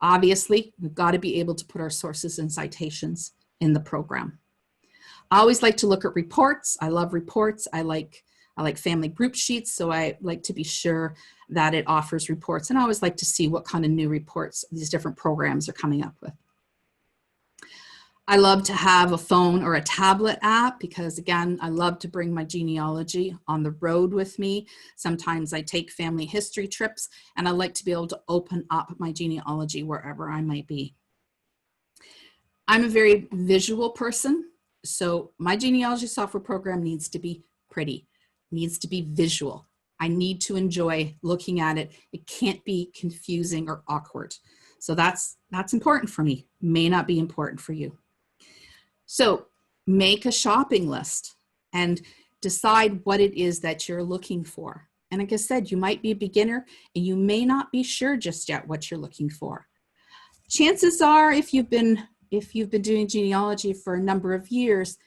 Obviously, we've got to be able to put our sources and citations in the program. I always like to look at reports. I love reports. I like family group sheets, so I like to be sure that it offers reports. And I always like to see what kind of new reports these different programs are coming up with. I love to have a phone or a tablet app because, again, I love to bring my genealogy on the road with me. Sometimes I take family history trips, and I like to be able to open up my genealogy wherever I might be. I'm a very visual person, so my genealogy software program needs to be pretty, needs to be visual. I need to enjoy looking at it. It can't be confusing or awkward. So that's important for me. May not be important for you. So make a shopping list and decide what it is that you're looking for. And like I said, you might be a beginner and you may not be sure just yet what you're looking for. Chances are, if you've been doing genealogy for a number of years,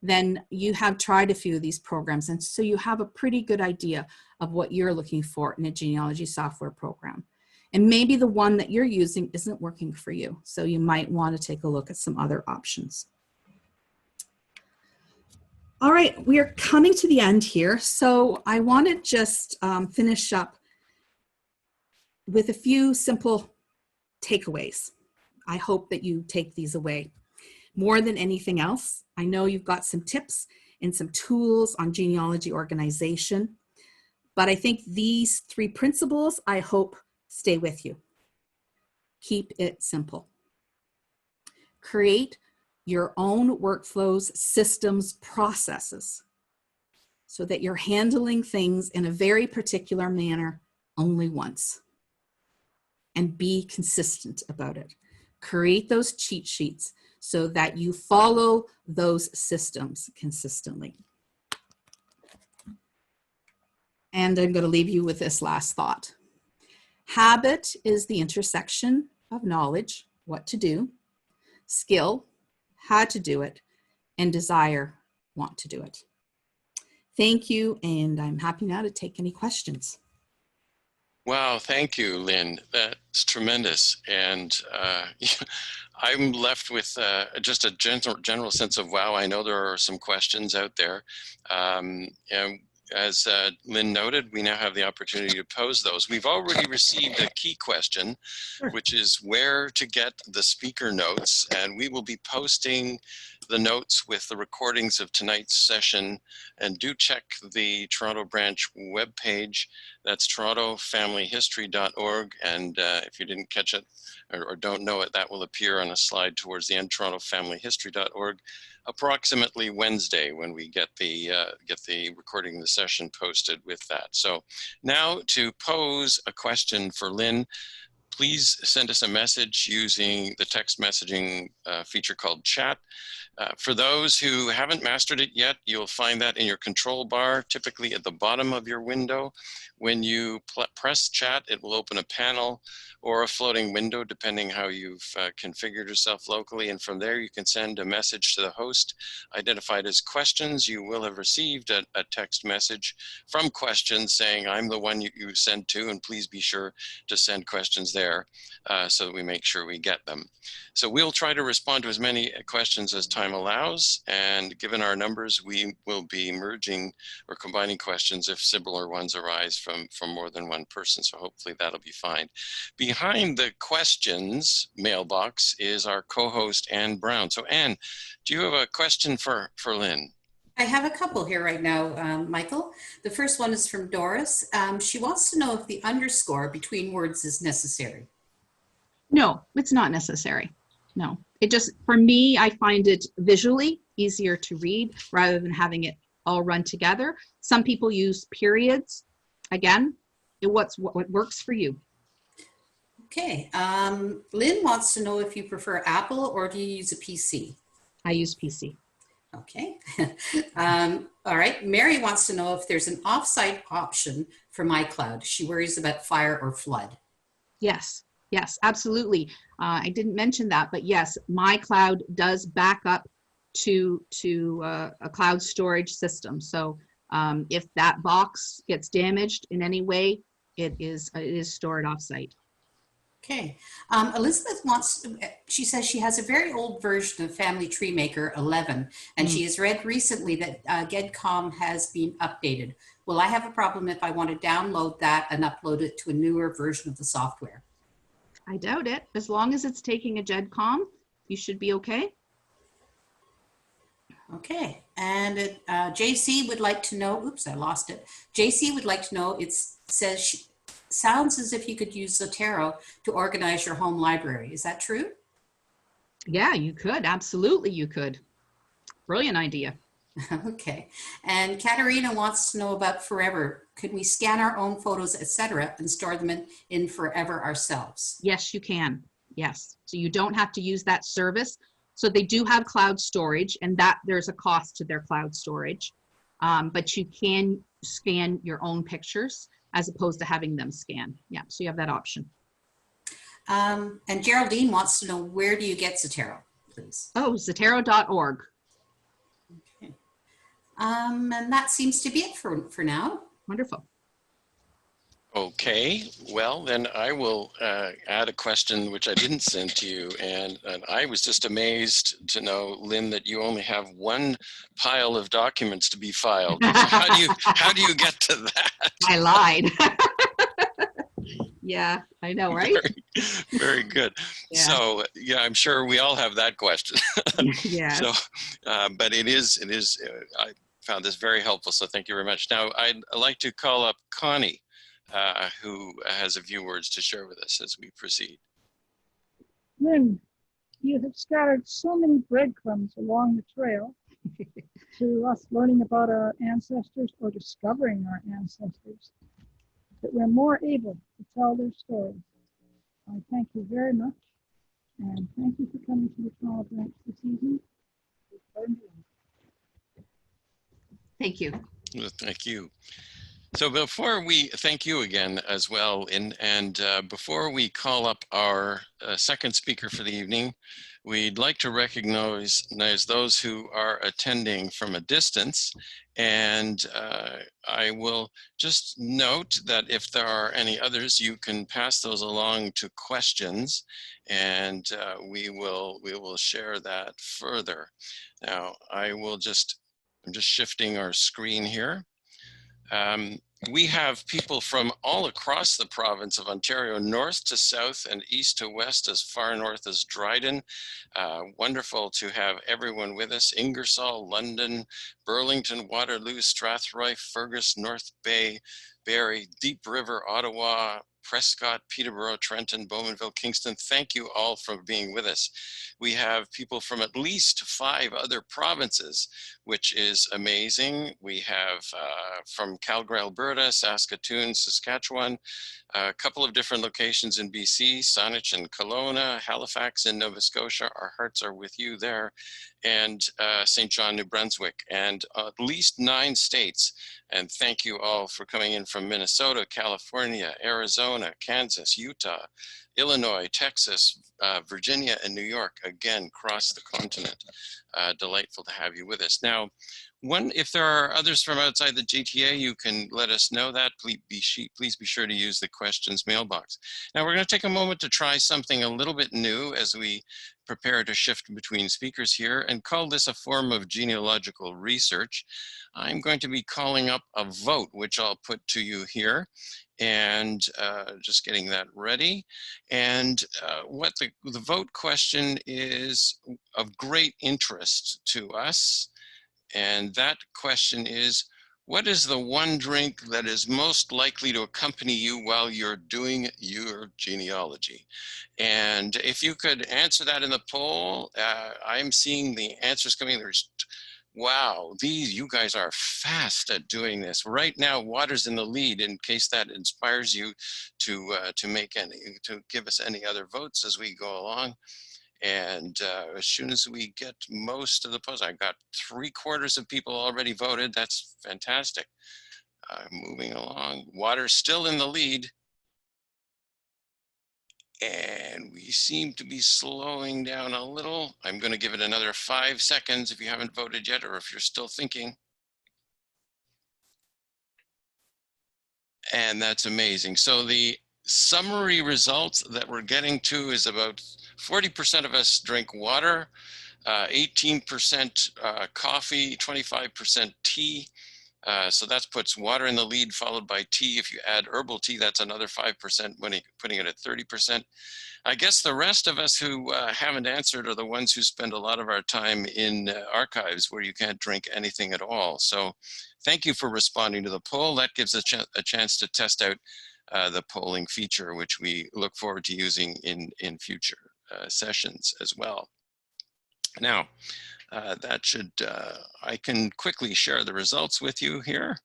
then you have tried a few of these programs. And so you have a pretty good idea of what you're looking for in a genealogy software program. And maybe the one that you're using isn't working for you. So you might want to take a look at some other options. All right, we are coming to the end here. So I want to just finish up with a few simple takeaways. I hope that you take these away. More than anything else, I know you've got some tips and some tools on genealogy organization, but I think these 3 principles, I hope, stay with you. Keep it simple. Create your own workflows, systems, processes, so that you're handling things in a very particular manner only once. And be consistent about it. Create those cheat sheets so that you follow those systems consistently. And I'm going to leave you with this last thought. Habit is the intersection of knowledge, what to do, skill, how to do it, and desire, want to do it. Thank you, and I'm happy now to take any questions. Wow, thank you, Lynn. That's tremendous. And I'm left with just a general sense of, wow, I know there are some questions out there. And as Lynn noted, we now have the opportunity to pose those. We've already received a key question, which is where to get the speaker notes. And we will be posting the notes with the recordings of tonight's session. And do check the Toronto branch webpage. That's torontofamilyhistory.org. And if you didn't catch it or don't know it, that will appear on a slide towards the end, torontofamilyhistory.org, approximately Wednesday when we get the recording of the session posted with that. So now to pose a question for Lynn, please send us a message using the text messaging feature called chat. For those who haven't mastered it yet, you'll find that in your control bar, typically at the bottom of your window. When you press chat, it will open a panel or a floating window, depending how you've configured yourself locally. And from there, you can send a message to the host identified as questions. You will have received a text message from questions saying, I'm the one you send to, and please be sure to send questions there. there so that we make sure we get them. So we'll try to respond to as many questions as time allows, and given our numbers, we will be merging or combining questions if similar ones arise from more than one person. So hopefully that'll be fine. Behind the questions mailbox is our co-host, Ann Brown. So Ann, do you have a question for Lynn? I have a couple here right now, Michael. The first one is from Doris. She wants to know if the underscore between words is necessary. No, it's not necessary. No, it just, for me, I find it visually easier to read rather than having it all run together. Some people use periods. Again, what works for you. Okay. Lynn wants to know if you prefer Apple or do you use a PC? I use PC. Okay. All right. Mary wants to know if there's an offsite option for MyCloud. She worries about fire or flood. Yes, yes, absolutely. I didn't mention that, but yes, MyCloud does back up to a cloud storage system. So if that box gets damaged in any way, it is stored offsite. Okay. Elizabeth she says she has a very old version of Family Tree Maker 11, and she has read recently that GEDCOM has been updated. Will I have a problem if I want to download that and upload it to a newer version of the software? I doubt it. As long as it's taking a GEDCOM, you should be okay. Okay. And JC would like to know, oops, I lost it. JC would like to know, sounds as if you could use Zotero to organize your home library. Is that true? Yeah, you could. Absolutely, you could. Brilliant idea. Okay. And Katerina wants to know about Forever. Could we scan our own photos, etc., and store them in Forever ourselves? Yes, you can. Yes. So you don't have to use that service. So they do have cloud storage, and that there's a cost to their cloud storage. But you can scan your own pictures as opposed to having them scan. Yeah, so you have that option. And Geraldine wants to know, where do you get Zotero, please? Oh, Zotero.org. Okay. And that seems to be it for now. Wonderful. Okay, well, then I will add a question which I didn't send to you. And I was just amazed to know, Lynn, that you only have one pile of documents to be filed. How do you get to that? I lied. Yeah, I know, right? Very good. Yeah. So, yeah, I'm sure we all have that question. Yeah. So, but it is, I found this very helpful. So thank you very much. Now, I'd like to call up Connie, who has a few words to share with us as we proceed. Lynn, you have scattered so many breadcrumbs along the trail to us learning about our ancestors or discovering our ancestors, that we're more able to tell their stories. I thank you very much, and thank you for coming to the Toronto branch this evening. Thank you. Well, thank you. So before we thank you again as well, and before we call up our second speaker for the evening, we'd like to recognize those who are attending from a distance. And I will just note that if there are any others, you can pass those along to questions, and we will share that further. Now I'm just shifting our screen here. We have people from all across the province of Ontario, north to south and east to west, as far north as Dryden. Wonderful to have everyone with us. Ingersoll, London, Burlington, Waterloo, Strathroy, Fergus, North Bay, Barrie, Deep River, Ottawa, Prescott, Peterborough, Trenton, Bowmanville, Kingston. Thank you all for being with us. We have people from at least 5 other provinces, which is amazing. We have from Calgary, Alberta, Saskatoon, Saskatchewan, a couple of different locations in BC, Saanich and Kelowna, Halifax in Nova Scotia. Our hearts are with you there. And St. John, New Brunswick, and at least 9 states. And thank you all for coming in from Minnesota, California, Arizona, Kansas, Utah, Illinois, Texas, Virginia, and New York, again, across the continent. Delightful to have you with us. Now, if there are others from outside the GTA, you can let us know that. Please be sure to use the questions mailbox. Now, we're going to take a moment to try something a little bit new as we prepare to shift between speakers here and call this a form of genealogical research. I'm going to be calling up a vote, which I'll put to you here, and just getting that ready. And what the vote question is of great interest to us. And that question is, what is the one drink that is most likely to accompany you while you're doing your genealogy? And if you could answer that in the poll, I'm seeing the answers coming. Wow, you guys are fast at doing this. Right now, water's in the lead. In case that inspires you to give us any other votes as we go along. And as soon as we get most of the polls, I've got 3/4 of people already voted. That's fantastic. Moving along, water's still in the lead. And we seem to be slowing down a little. I'm going to give it another 5 seconds if you haven't voted yet, or if you're still thinking. And that's amazing. So the summary results that we're getting to is about 40% of us drink water, 18% coffee, 25% tea. So that puts water in the lead, followed by tea. If you add herbal tea, that's another 5%, putting it at 30%. I guess the rest of us who haven't answered are the ones who spend a lot of our time in archives where you can't drink anything at all. So thank you for responding to the poll. That gives a chance to test out the polling feature, which we look forward to using in future sessions as well. Now, I can quickly share the results with you here.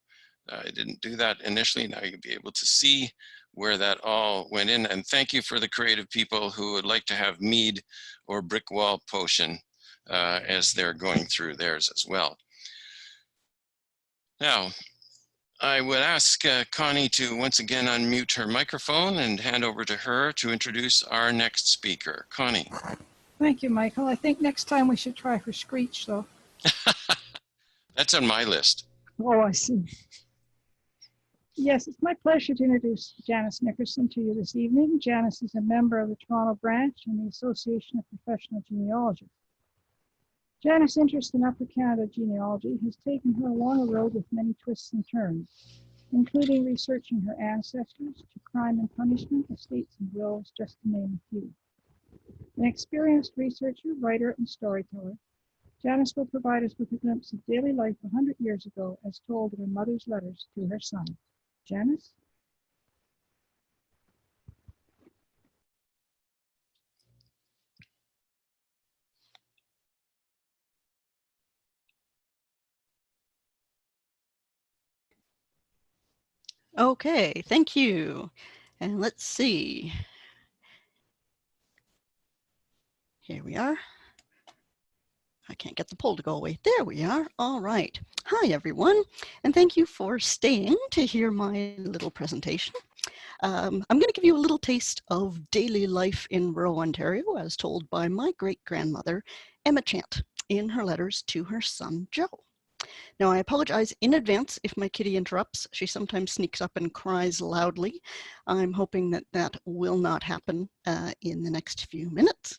I didn't do that initially. Now you'll be able to see where that all went in. And thank you for the creative people who would like to have mead or brick wall potion as they're going through theirs as well. Now, I would ask Connie to once again unmute her microphone and hand over to her to introduce our next speaker. Connie. Thank you, Michael. I think next time we should try for Screech, though. That's on my list. Oh, I see. Yes, it's my pleasure to introduce Janice Nickerson to you this evening. Janice is a member of the Toronto branch in the Association of Professional Genealogists. Janice's interest in Upper Canada genealogy has taken her along a road with many twists and turns, including researching her ancestors to crime and punishment, estates and wills, just to name a few. An experienced researcher, writer, and storyteller, Janice will provide us with a glimpse of daily life 100 years ago as told in her mother's letters to her son. Janice? Okay, thank you. And let's see. Here we are. I can't get the poll to go away. There we are. All right. Hi, everyone. And thank you for staying to hear my little presentation. I'm going to give you a little taste of daily life in rural Ontario as told by my great-grandmother, Emma Chant, in her letters to her son, Joe. Now, I apologize in advance if my kitty interrupts. She sometimes sneaks up and cries loudly. I'm hoping that that will not happen in the next few minutes.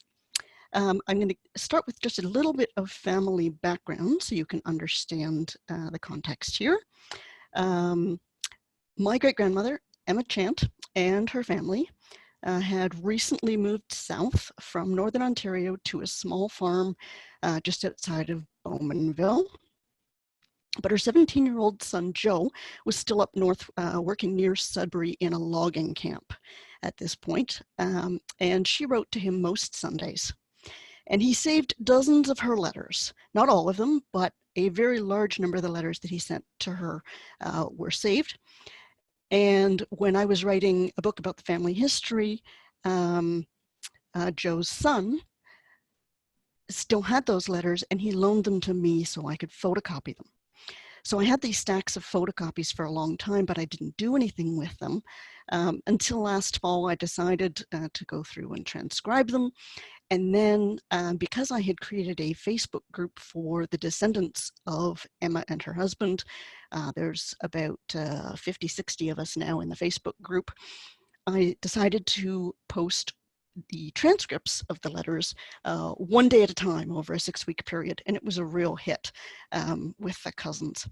I'm going to start with just a little bit of family background so you can understand the context here. My great-grandmother, Emma Chant, and her family had recently moved south from Northern Ontario to a small farm just outside of Bowmanville. But her 17-year-old son, Joe, was still up north working near Sudbury in a logging camp at this point, and she wrote to him most Sundays. And he saved dozens of her letters, not all of them, but a very large number of the letters that he sent to her were saved. And when I was writing a book about the family history, Joe's son still had those letters and he loaned them to me so I could photocopy them. So I had these stacks of photocopies for a long time, but I didn't do anything with them. Until last fall, I decided to go through and transcribe them. And then because I had created a Facebook group for the descendants of Emma and her husband, there's about 50, 60 of us now in the Facebook group, I decided to post the transcripts of the letters one day at a time over a 6-week period. And it was a real hit with the cousins.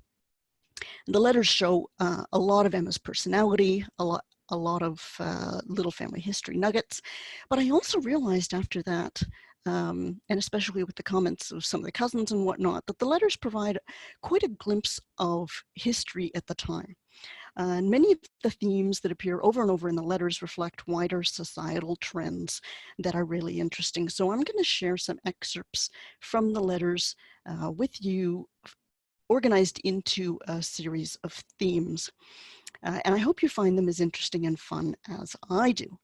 The letters show a lot of Emma's personality, a lot of little family history nuggets. But I also realized after that, and especially with the comments of some of the cousins and whatnot, that the letters provide quite a glimpse of history at the time. And many of the themes that appear over and over in the letters reflect wider societal trends that are really interesting. So I'm going to share some excerpts from the letters with you, organized into a series of themes. And I hope you find them as interesting and fun as I do.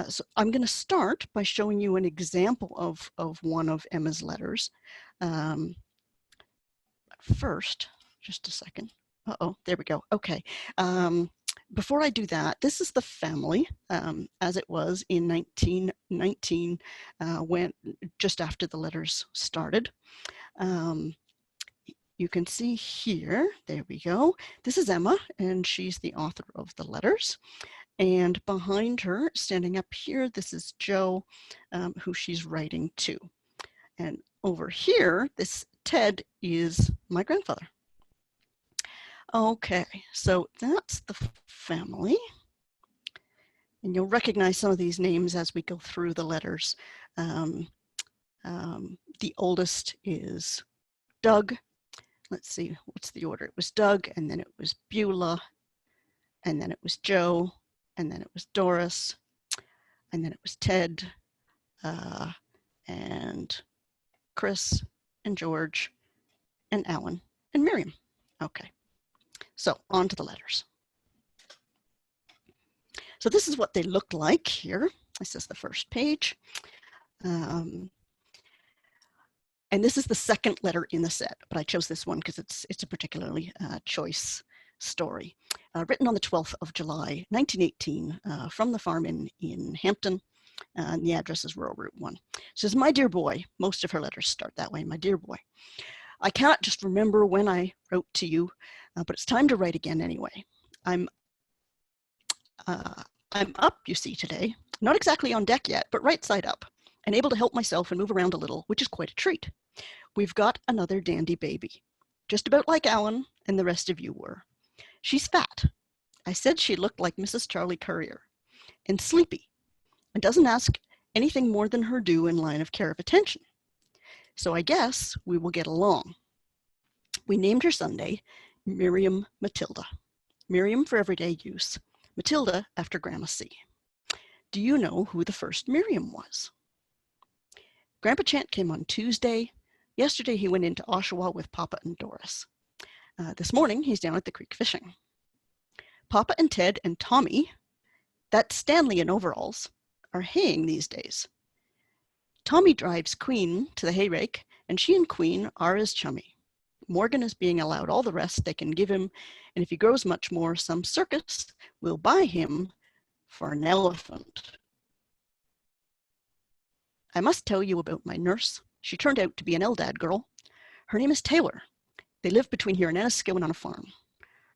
So I'm going to start by showing you an example of one of Emma's letters. First, just a second. Uh-oh, there we go. Okay. Before I do that, this is the family as it was in 1919, when just after the letters started. You can see here, there we go. This is Emma, and she's the author of the letters. And behind her, standing up here, this is Joe, who she's writing to. And over here, this Ted is my grandfather. Okay, so that's the family. And you'll recognize some of these names as we go through the letters. The oldest is Doug. Let's see, what's the order? It was Doug, and then it was Beulah, and then it was Joe, and then it was Doris, and then it was Ted, and Chris, and George, and Alan, and Miriam. Okay, so on to the letters. So this is what they look like here. This is the first page. And this is the second letter in the set, but I chose this one because it's a particularly choice story. Written on the 12th of July, 1918, from the farm in Hampton, and the address is Rural Route 1. It says, "My dear boy," most of her letters start that way, "my dear boy. I cannot just remember when I wrote to you, but it's time to write again anyway. I'm up, you see, today, not exactly on deck yet, but right side up, and able to help myself and move around a little, which is quite a treat. We've got another dandy baby, just about like Alan and the rest of you were. She's fat. I said she looked like Mrs. Charlie Currier, and sleepy, and doesn't ask anything more than her due in line of care of attention. So I guess we will get along. We named her Sunday Miriam Matilda. Miriam for everyday use. Matilda after Grandma C. Do you know who the first Miriam was? Grandpa Chant came on Tuesday. Yesterday he went into Oshawa with Papa and Doris. This morning he's down at the creek fishing. Papa and Ted and Tommy, that's Stanley in overalls, are haying these days. Tommy drives Queen to the hayrake, and she and Queen are as chummy. Morgan is being allowed all the rest they can give him, and if he grows much more, some circus will buy him for an elephant. I must tell you about my nurse. She turned out to be an Eldad girl. Her name is Taylor. They live between here and Enniskillen on a farm.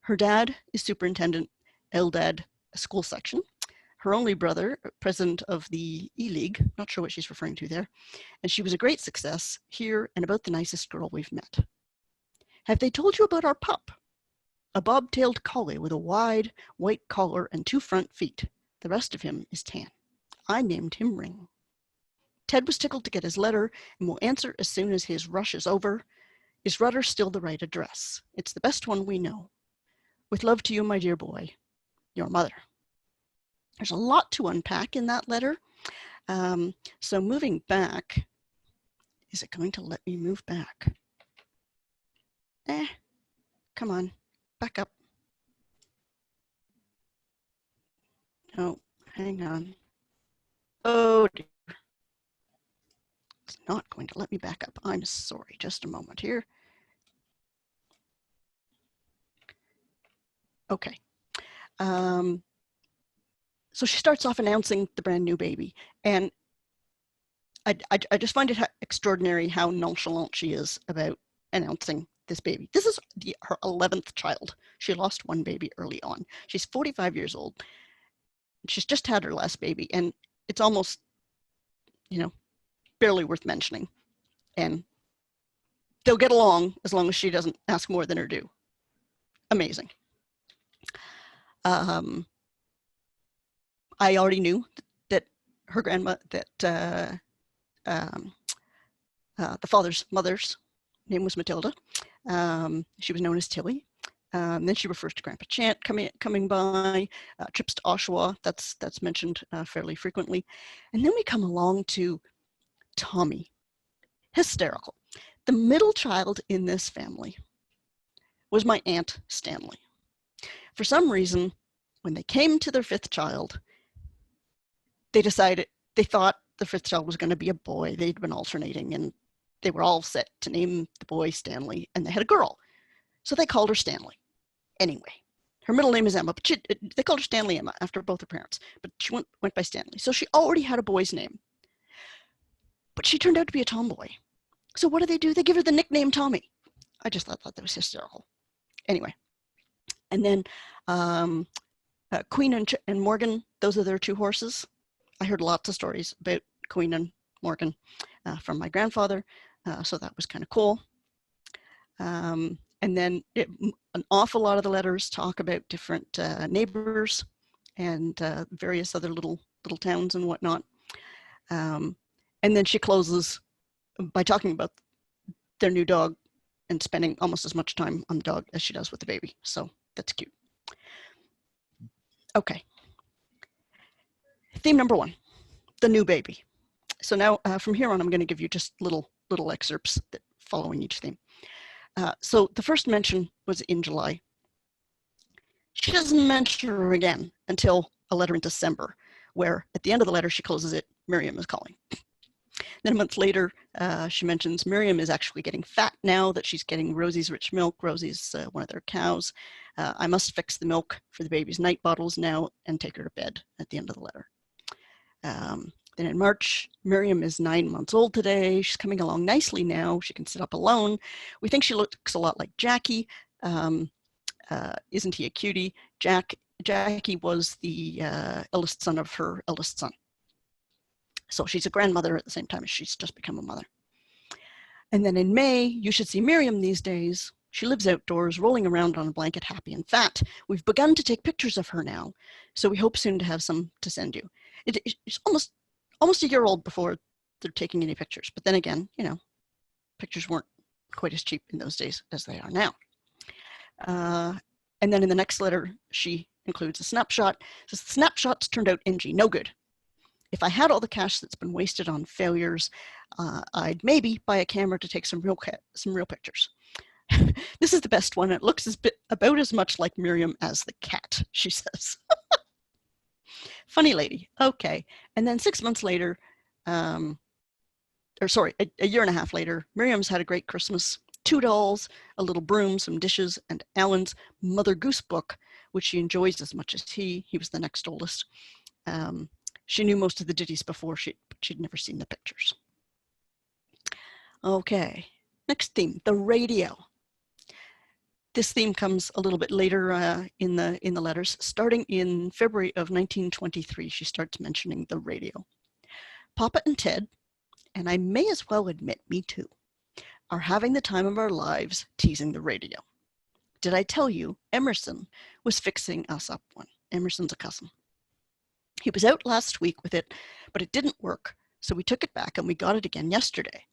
Her dad is superintendent, Eldad, a school section. Her only brother, president of the E-League, not sure what she's referring to there, and she was a great success here and about the nicest girl we've met. Have they told you about our pup? A bob-tailed collie with a wide white collar and 2 front feet. The rest of him is tan. I named him Ring. Ted was tickled to get his letter and will answer as soon as his rush is over. Is Rudder still the right address? It's the best one we know. With love to you, my dear boy, your mother. There's a lot to unpack in that letter. So moving back, is it going to let me move back? Come on, back up. No, hang on. Oh dear. It's not going to let me back up. I'm sorry, just a moment here. Okay. So she starts off announcing the brand new baby, and I just find it extraordinary how nonchalant she is about announcing this baby. This is her 11th child. She lost one baby early on. She's 45 years old. She's just had her last baby, and it's almost, barely worth mentioning. And they'll get along as long as she doesn't ask more than her due. Amazing. I already knew that her grandma, that the father's mother's name was Matilda. She was known as Tilly. Then she refers to Grandpa Chant coming by, trips to Oshawa, that's mentioned fairly frequently. And then we come along to Tommy, hysterical. The middle child in this family was my Aunt Stanley. For some reason, when they came to their 5th child, they thought the 5th child was going to be a boy. They'd been alternating, and they were all set to name the boy Stanley, and they had a girl. So they called her Stanley. Anyway, her middle name is Emma, but they called her Stanley Emma after both her parents, but she went by Stanley. So she already had a boy's name, but she turned out to be a tomboy. So what do? They give her the nickname Tommy. I just thought that was hysterical. Anyway, and then Queen and Morgan, those are their 2 horses. I heard lots of stories about Queen and Morgan from my grandfather, so that was kind of cool. And then an awful lot of the letters talk about different neighbors and various other little towns and whatnot. And then she closes by talking about their new dog and spending almost as much time on the dog as she does with the baby. So that's cute. Okay. Theme number 1, the new baby. So now from here on, I'm going to give you just little excerpts that following each theme. So the first mention was in July. She doesn't mention her again until a letter in December, where at the end of the letter, she closes it, Miriam is calling. Then a month later, she mentions Miriam is actually getting fat now that she's getting Rosie's rich milk. Rosie's one of their cows. I must fix the milk for the baby's night bottles now and take her to bed at the end of the letter. Then in March, Miriam is 9 months old today. She's coming along nicely now. She can sit up alone. We think she looks a lot like Jackie. Isn't he a cutie? Jackie was the eldest son of her eldest son. So she's a grandmother at the same time as she's just become a mother. And then in May, you should see Miriam these days. She lives outdoors, rolling around on a blanket, happy and fat. We've begun to take pictures of her now, so we hope soon to have some to send you. It's almost a year old before they're taking any pictures. But then again, pictures weren't quite as cheap in those days as they are now. And then in the next letter, she includes a snapshot. It says, the snapshots turned out NG, no good. If I had all the cash that's been wasted on failures, I'd maybe buy a camera to take some real pictures. This is the best one. It looks about as much like Miriam as the cat, she says. Funny lady. Okay. And then 6 months later, a year and a half later, Miriam's had a great Christmas. 2 dolls, a little broom, some dishes, and Alan's Mother Goose book, which she enjoys as much as he was the next oldest. She knew most of the ditties before, she'd never seen the pictures. Okay, next theme, the radio. This theme comes a little bit later in the letters. Starting in February of 1923, she starts mentioning the radio. Papa and Ted, and I may as well admit me too, are having the time of our lives teasing the radio. Did I tell you Emerson was fixing us up one? Emerson's a cousin. He was out last week with it, but it didn't work, so we took it back and we got it again yesterday.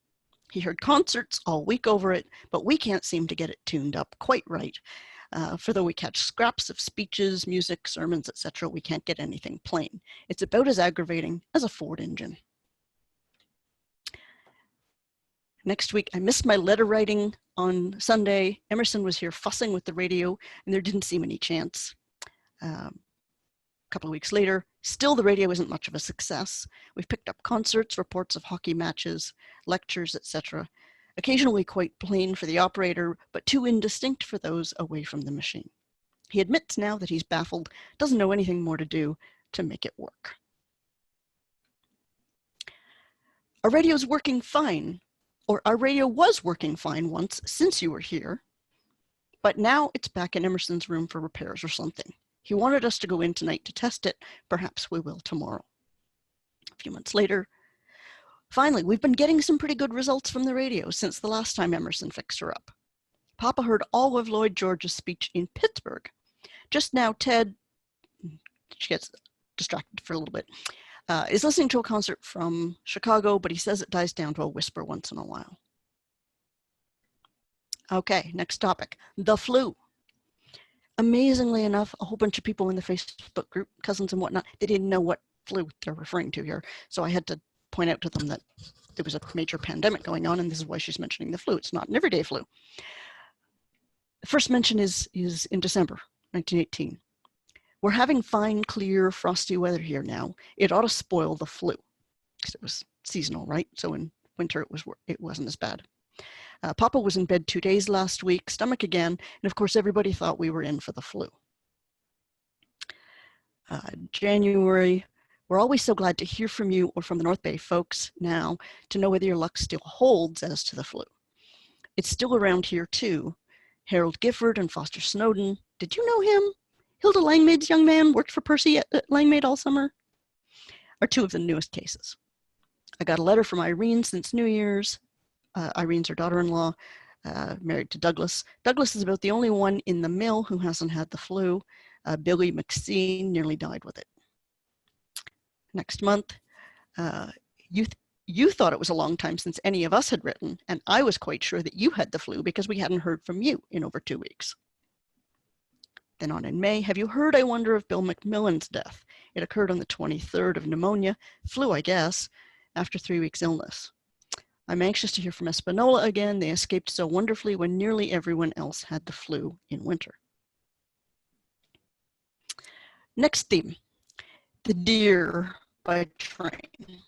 He heard concerts all week over it, but we can't seem to get it tuned up quite right. For though we catch scraps of speeches, music, sermons, etc., we can't get anything plain. It's about as aggravating as a Ford engine. Next week, I missed my letter writing on Sunday. Emerson was here fussing with the radio, and there didn't seem any chance. A couple of weeks later, still the radio isn't much of a success. We've picked up concerts, reports of hockey matches, lectures, etc. Occasionally quite plain for the operator, but too indistinct for those away from the machine. He admits now that he's baffled, doesn't know anything more to do to make it work. Our radio's working fine, or our radio was working fine once since you were here, but now it's back in Emerson's room for repairs or something. He wanted us to go in tonight to test it. Perhaps we will tomorrow. A few months later, finally, we've been getting some pretty good results from the radio since the last time Emerson fixed her up. Papa heard all of Lloyd George's speech in Pittsburgh. Just now, Ted, she gets distracted for a little bit, is listening to a concert from Chicago, but he says it dies down to a whisper once in a while. Okay, next topic, the flu. Amazingly enough, a whole bunch of people in the Facebook group, cousins and whatnot, they didn't know what flu they're referring to here. So I had to point out to them that there was a major pandemic going on, and this is why she's mentioning the flu. It's not an everyday flu. The first mention is in December 1918. We're having fine, clear, frosty weather here now. It ought to spoil the flu. It was seasonal, right? So in winter, it wasn't as bad. Papa was in bed 2 days last week, stomach again, and of course, everybody thought we were in for the flu. January, we're always so glad to hear from you or from the North Bay folks now to know whether your luck still holds as to the flu. It's still around here too. Harold Gifford and Foster Snowden. Did you know him? Hilda Langmaid's young man worked for Percy at Langmaid all summer. Are two of the newest cases. I got a letter from Irene since New Year's. Irene's her daughter-in-law, married to Douglas. Douglas is about the only one in the mill who hasn't had the flu. Billy McSeen nearly died with it. Next month, you thought it was a long time since any of us had written, and I was quite sure that you had the flu because we hadn't heard from you in over 2 weeks. Then on in May, have you heard, I wonder, of Bill McMillan's death? It occurred on the 23rd of pneumonia, flu, I guess, after 3 weeks illness. I'm anxious to hear from Espanola again. They escaped so wonderfully when nearly everyone else had the flu in winter. Next theme, the deer by train.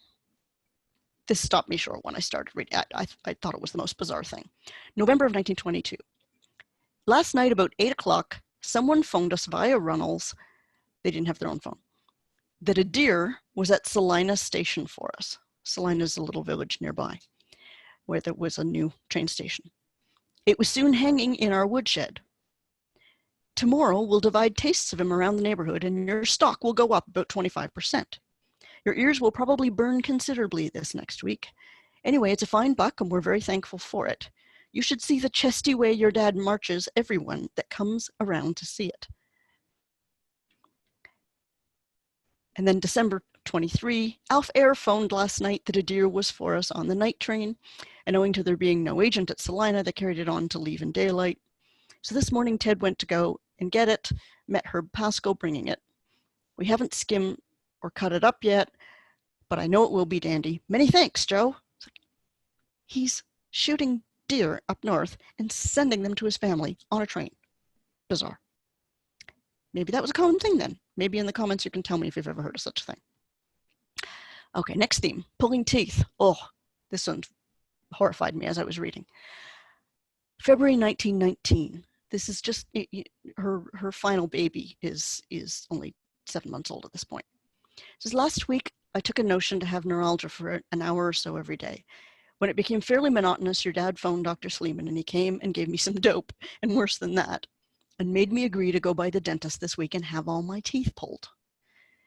This stopped me short when I started reading. I thought it was the most bizarre thing. November of 1922. Last night about 8 o'clock, someone phoned us via Runnels, they didn't have their own phone, that a deer was at Salina Station for us. Salina is a little village nearby where there was a new train station. It was soon hanging in our woodshed. Tomorrow we'll divide tastes of him around the neighborhood and your stock will go up about 25%. Your ears will probably burn considerably this next week. Anyway, it's a fine buck and we're very thankful for it. You should see the chesty way your dad marches everyone that comes around to see it. And then December 23, Alf Air phoned last night that a deer was for us on the night train, and owing to there being no agent at Salina, they carried it on to leave in daylight. So this morning, Ted went to go and get it, met Herb Pascoe bringing it. We haven't skimmed or cut it up yet, but I know it will be dandy. Many thanks, Joe. He's shooting deer up north and sending them to his family on a train. Bizarre. Maybe that was a common thing then. Maybe in the comments you can tell me if you've ever heard of such a thing. Okay, next theme, pulling teeth. Oh, this one horrified me as I was reading. February 1919. This is just, her final baby is only 7 months old at this point. It says, last week, I took a notion to have neuralgia for an hour or so every day. When it became fairly monotonous, your dad phoned Dr. Sleeman and he came and gave me some dope, and worse than that, and made me agree to go by the dentist this week and have all my teeth pulled.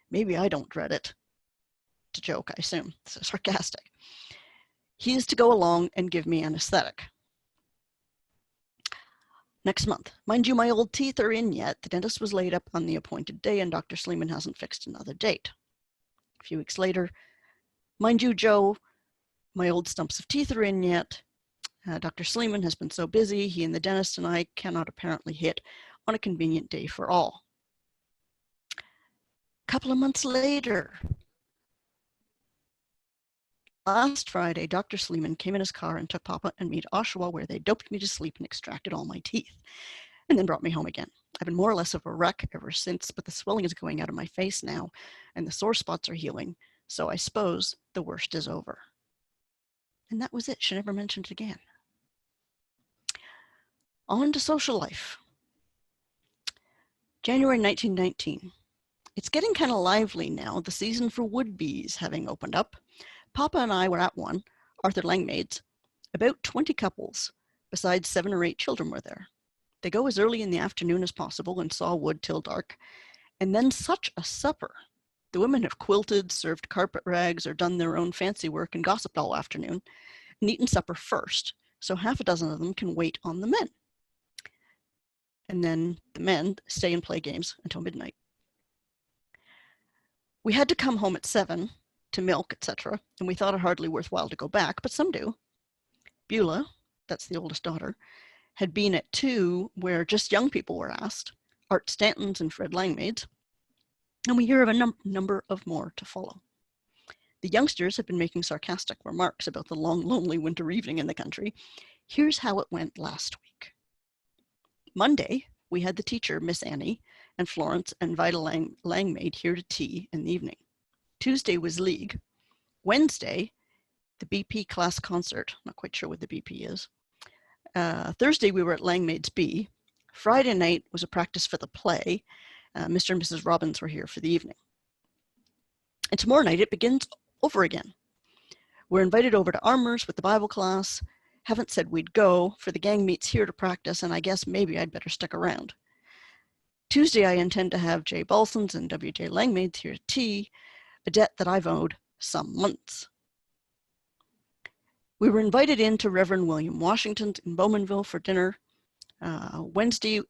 Maybe I don't dread it. To joke, I assume. This is sarcastic. He is to go along and give me anesthetic. Next month. Mind you, my old teeth are in yet. The dentist was laid up on the appointed day and Dr. Sleeman hasn't fixed another date. A few weeks later. Mind you, Joe, my old stumps of teeth are in yet. Dr. Sleeman has been so busy, he and the dentist and I cannot apparently hit on a convenient day for all. A couple of months later, last Friday, Dr. Sleeman came in his car and took Papa and me to Oshawa, where they doped me to sleep and extracted all my teeth, and then brought me home again. I've been more or less of a wreck ever since, but the swelling is going out of my face now, and the sore spots are healing, so I suppose the worst is over. And that was it. She never mentioned it again. On to social life. January 1919. It's getting kind of lively now, the season for wood bees having opened up. Papa and I were at one, Arthur Langmaid's. About 20 couples, besides 7 or 8 children were there. They go as early in the afternoon as possible and saw wood till dark. And then such a supper. The women have quilted, served carpet rags, or done their own fancy work and gossiped all afternoon, and eaten supper first, so half a dozen of them can wait on the men. And then the men stay and play games until midnight. We had to come home at 7 to milk, etc., and we thought it hardly worthwhile to go back, but some do. Beulah, that's the oldest daughter, had been at 2 where just young people were asked, Art Stanton's and Fred Langmaid's, and we hear of a number of more to follow. The youngsters have been making sarcastic remarks about the long, lonely winter evening in the country. Here's how it went last week. Monday, we had the teacher, Miss Annie, and Florence and Vida Langmaid here to tea in the evening. Tuesday was League. Wednesday, the BP class concert. Not quite sure what the BP is. Thursday, we were at Langmaid's B. Friday night was a practice for the play. Mr. and Mrs. Robbins were here for the evening. And tomorrow night, it begins over again. We're invited over to Armour's with the Bible class. Haven't said we'd go, for the gang meets here to practice, and I guess maybe I'd better stick around. Tuesday, I intend to have J. Balsons and W.J. Langmaid here to tea, a debt that I've owed some months. We were invited in to Reverend William Washington's in Bowmanville for dinner Wednesday,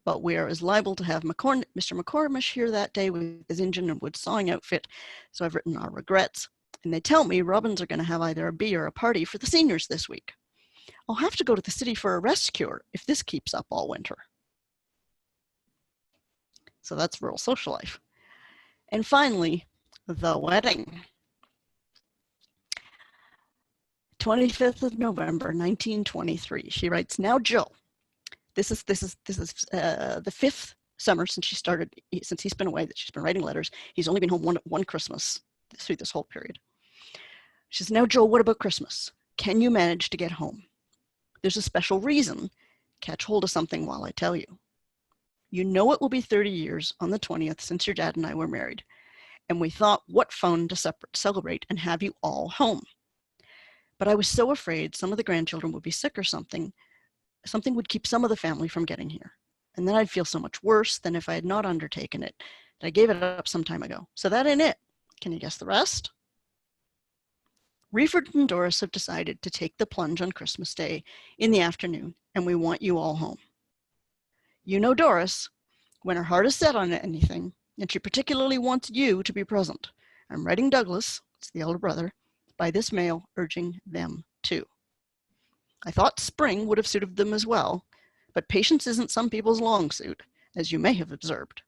but we are as liable to have Mr. McCormish here that day with his engine and wood sawing outfit, so I've written our regrets. And they tell me Robbins are going to have either a bee or a party for the seniors this week. I'll have to go to the city for a rest cure if this keeps up all winter. So that's rural social life. And finally, the wedding. 25th of November, 1923. She writes, "Now, Jill, this is the 5th summer since he's been away that she's been writing letters. He's only been home one Christmas through this whole period. She says, now, Jill, what about Christmas? Can you manage to get home? There's a special reason. Catch hold of something while I tell you. You know it will be 30 years on the 20th since your dad and I were married. And we thought, what fun to celebrate and have you all home. But I was so afraid some of the grandchildren would be sick or something would keep some of the family from getting here. And then I'd feel so much worse than if I had not undertaken it. I gave it up some time ago. So that ain't it. Can you guess the rest? Reeford and Doris have decided to take the plunge on Christmas Day in the afternoon, and we want you all home. You know Doris, when her heart is set on anything, and she particularly wants you to be present. I'm writing Douglas, it's the elder brother, by this mail urging them too. I thought spring would have suited them as well, but patience isn't some people's long suit, as you may have observed.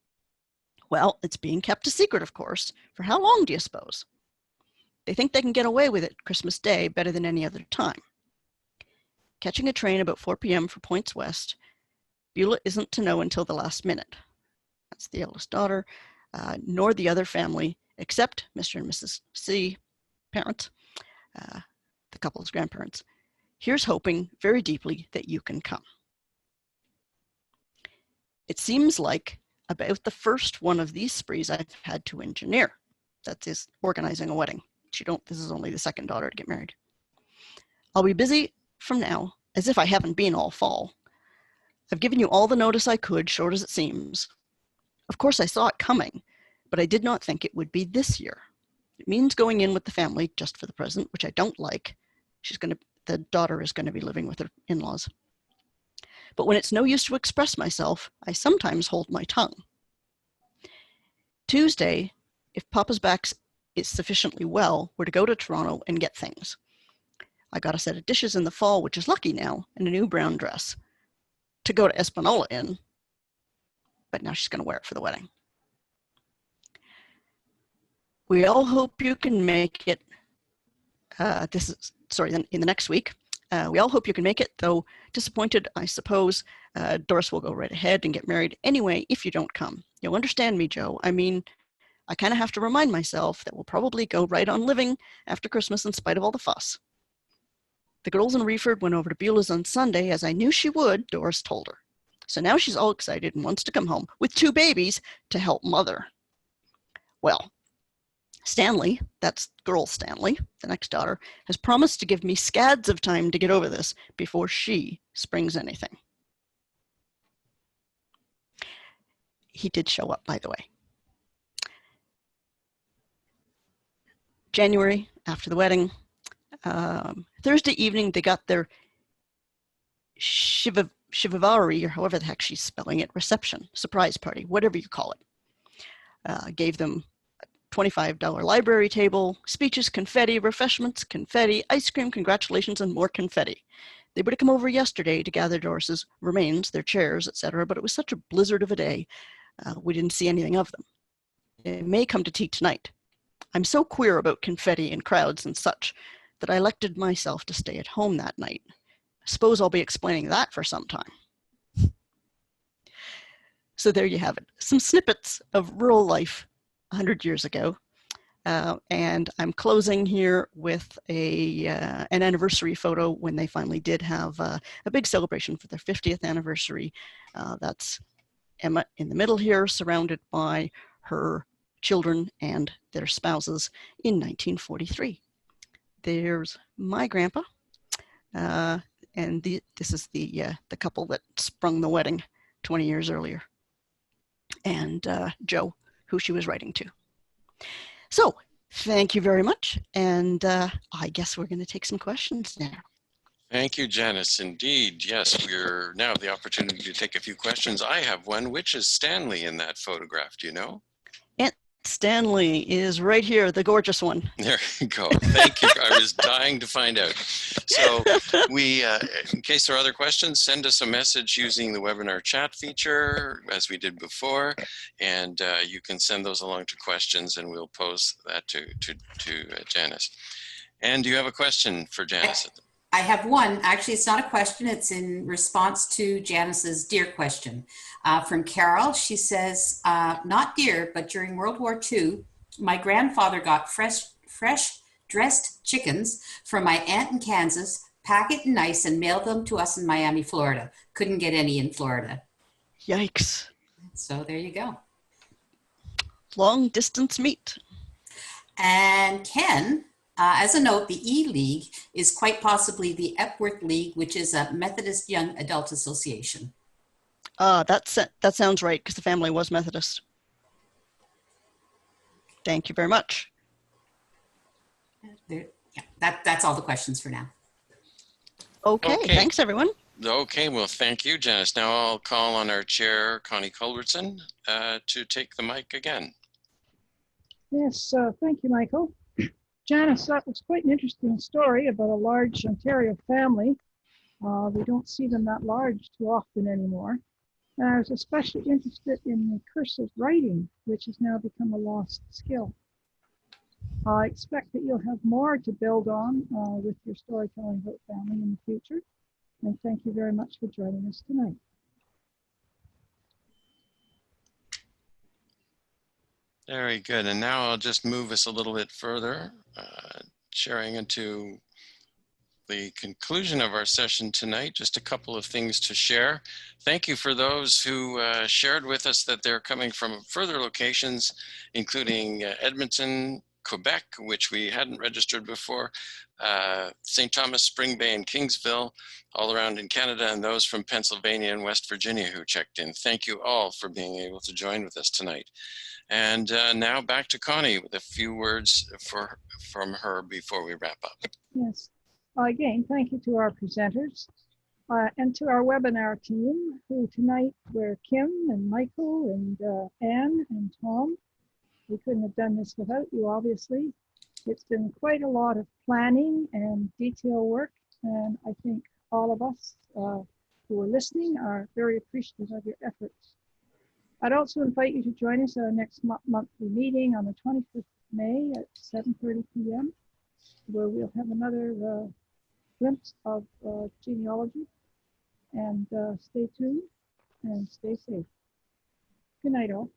Well, it's being kept a secret, of course. For how long do you suppose? They think they can get away with it Christmas Day better than any other time. Catching a train about 4 p.m. for Points West, Beulah isn't to know until the last minute. That's the eldest daughter, nor the other family, except Mr. and Mrs. C, parents, the couple's grandparents. Here's hoping very deeply that you can come. It seems like about the first one of these sprees I've had to engineer. That is organizing a wedding. This is only the second daughter to get married. I'll be busy from now, as if I haven't been all fall. I've given you all the notice I could, short as it seems. Of course, I saw it coming, but I did not think it would be this year. It means going in with the family just for the present, which I don't like. The daughter is going to be living with her in-laws. But when it's no use to express myself, I sometimes hold my tongue. Tuesday, if Papa's back is sufficiently well, we're to go to Toronto and get things. I got a set of dishes in the fall, which is lucky now, and a new brown dress to go to Espanola in, but now she's going to wear it for the wedding. We all hope you can make it. In the next week. We all hope you can make it, though disappointed, I suppose. Doris will go right ahead and get married anyway if you don't come. You'll understand me, Joe. I mean, I kind of have to remind myself that we'll probably go right on living after Christmas in spite of all the fuss. The girls in Reeford went over to Beulah's on Sunday, as I knew she would, Doris told her. So now she's all excited and wants to come home with 2 babies to help mother. Well, Stanley, that's girl Stanley, the next daughter, has promised to give me scads of time to get over this before she springs anything. He did show up, by the way. January, after the wedding, Thursday evening, they got their Shivavari, or however the heck she's spelling it, reception, surprise party, whatever you call it. Gave them a $25 library table, speeches, confetti, refreshments, confetti, ice cream, congratulations, and more confetti. They would have come over yesterday to gather Doris's remains, their chairs, etc., but it was such a blizzard of a day, we didn't see anything of them. They may come to tea tonight. I'm so queer about confetti and crowds and such that I elected myself to stay at home that night. I suppose I'll be explaining that for some time. So there you have it. Some snippets of rural life 100 years ago. And I'm closing here with an anniversary photo when they finally did have a big celebration for their 50th anniversary. That's Emma in the middle here, surrounded by her children and their spouses in 1943. There's my grandpa, and this is the couple that sprung the wedding 20 years earlier, and Joe, who she was writing to. So thank you very much, and I guess we're going to take some questions now. Thank you, Janice. Indeed, yes, we're now have the opportunity to take a few questions. I have one. Which is Stanley in that photograph? Do you know? Aunt Stanley is right here, the gorgeous one. There you go. Thank you. I was dying to find out. So we, in case there are other questions, send us a message using the webinar chat feature as we did before, and you can send those along to questions, and we'll pose that to Janice. And do you have a question for Janice? I have one. Actually, it's not a question. It's in response to Janice's deer question. From Carol, she says, not deer, but during World War II, my grandfather got fresh dressed chickens from my aunt in Kansas, pack it in ice, and mailed them to us in Miami, Florida. Couldn't get any in Florida. Yikes. So there you go. Long distance meat. And Ken, as a note, the E-League is quite possibly the Epworth League, which is a Methodist Young Adult Association. That sounds right, because the family was Methodist. Thank you very much. Yeah, that's all the questions for now. Okay, thanks everyone. Okay, well, thank you, Janice. Now I'll call on our chair, Connie Culbertson, to take the mic again. Yes, thank you, Michael. Janice, that was quite an interesting story about a large Ontario family. We don't see them that large too often anymore. And I was especially interested in the cursive writing, which has now become a lost skill. I expect that you'll have more to build on with your storytelling about family in the future. And thank you very much for joining us tonight. Very good. And now I'll just move us a little bit further, sharing into the conclusion of our session tonight. Just a couple of things to share. Thank you for those who shared with us that they're coming from further locations, including Edmonton, Quebec, which we hadn't registered before, St. Thomas, Spring Bay, and Kingsville, all around in Canada, and those from Pennsylvania and West Virginia who checked in. Thank you all for being able to join with us tonight. And now back to Connie with a few words from her before we wrap up. Yes. Again, thank you to our presenters and to our webinar team, who tonight were Kim and Michael and Anne and Tom. We couldn't have done this without you, obviously. It's been quite a lot of planning and detail work, and I think all of us who are listening are very appreciative of your efforts. I'd also invite you to join us at our next monthly meeting on the 25th of May at 7:30 p.m., where we'll have another glimpse of genealogy. And stay tuned and stay safe. Good night, all.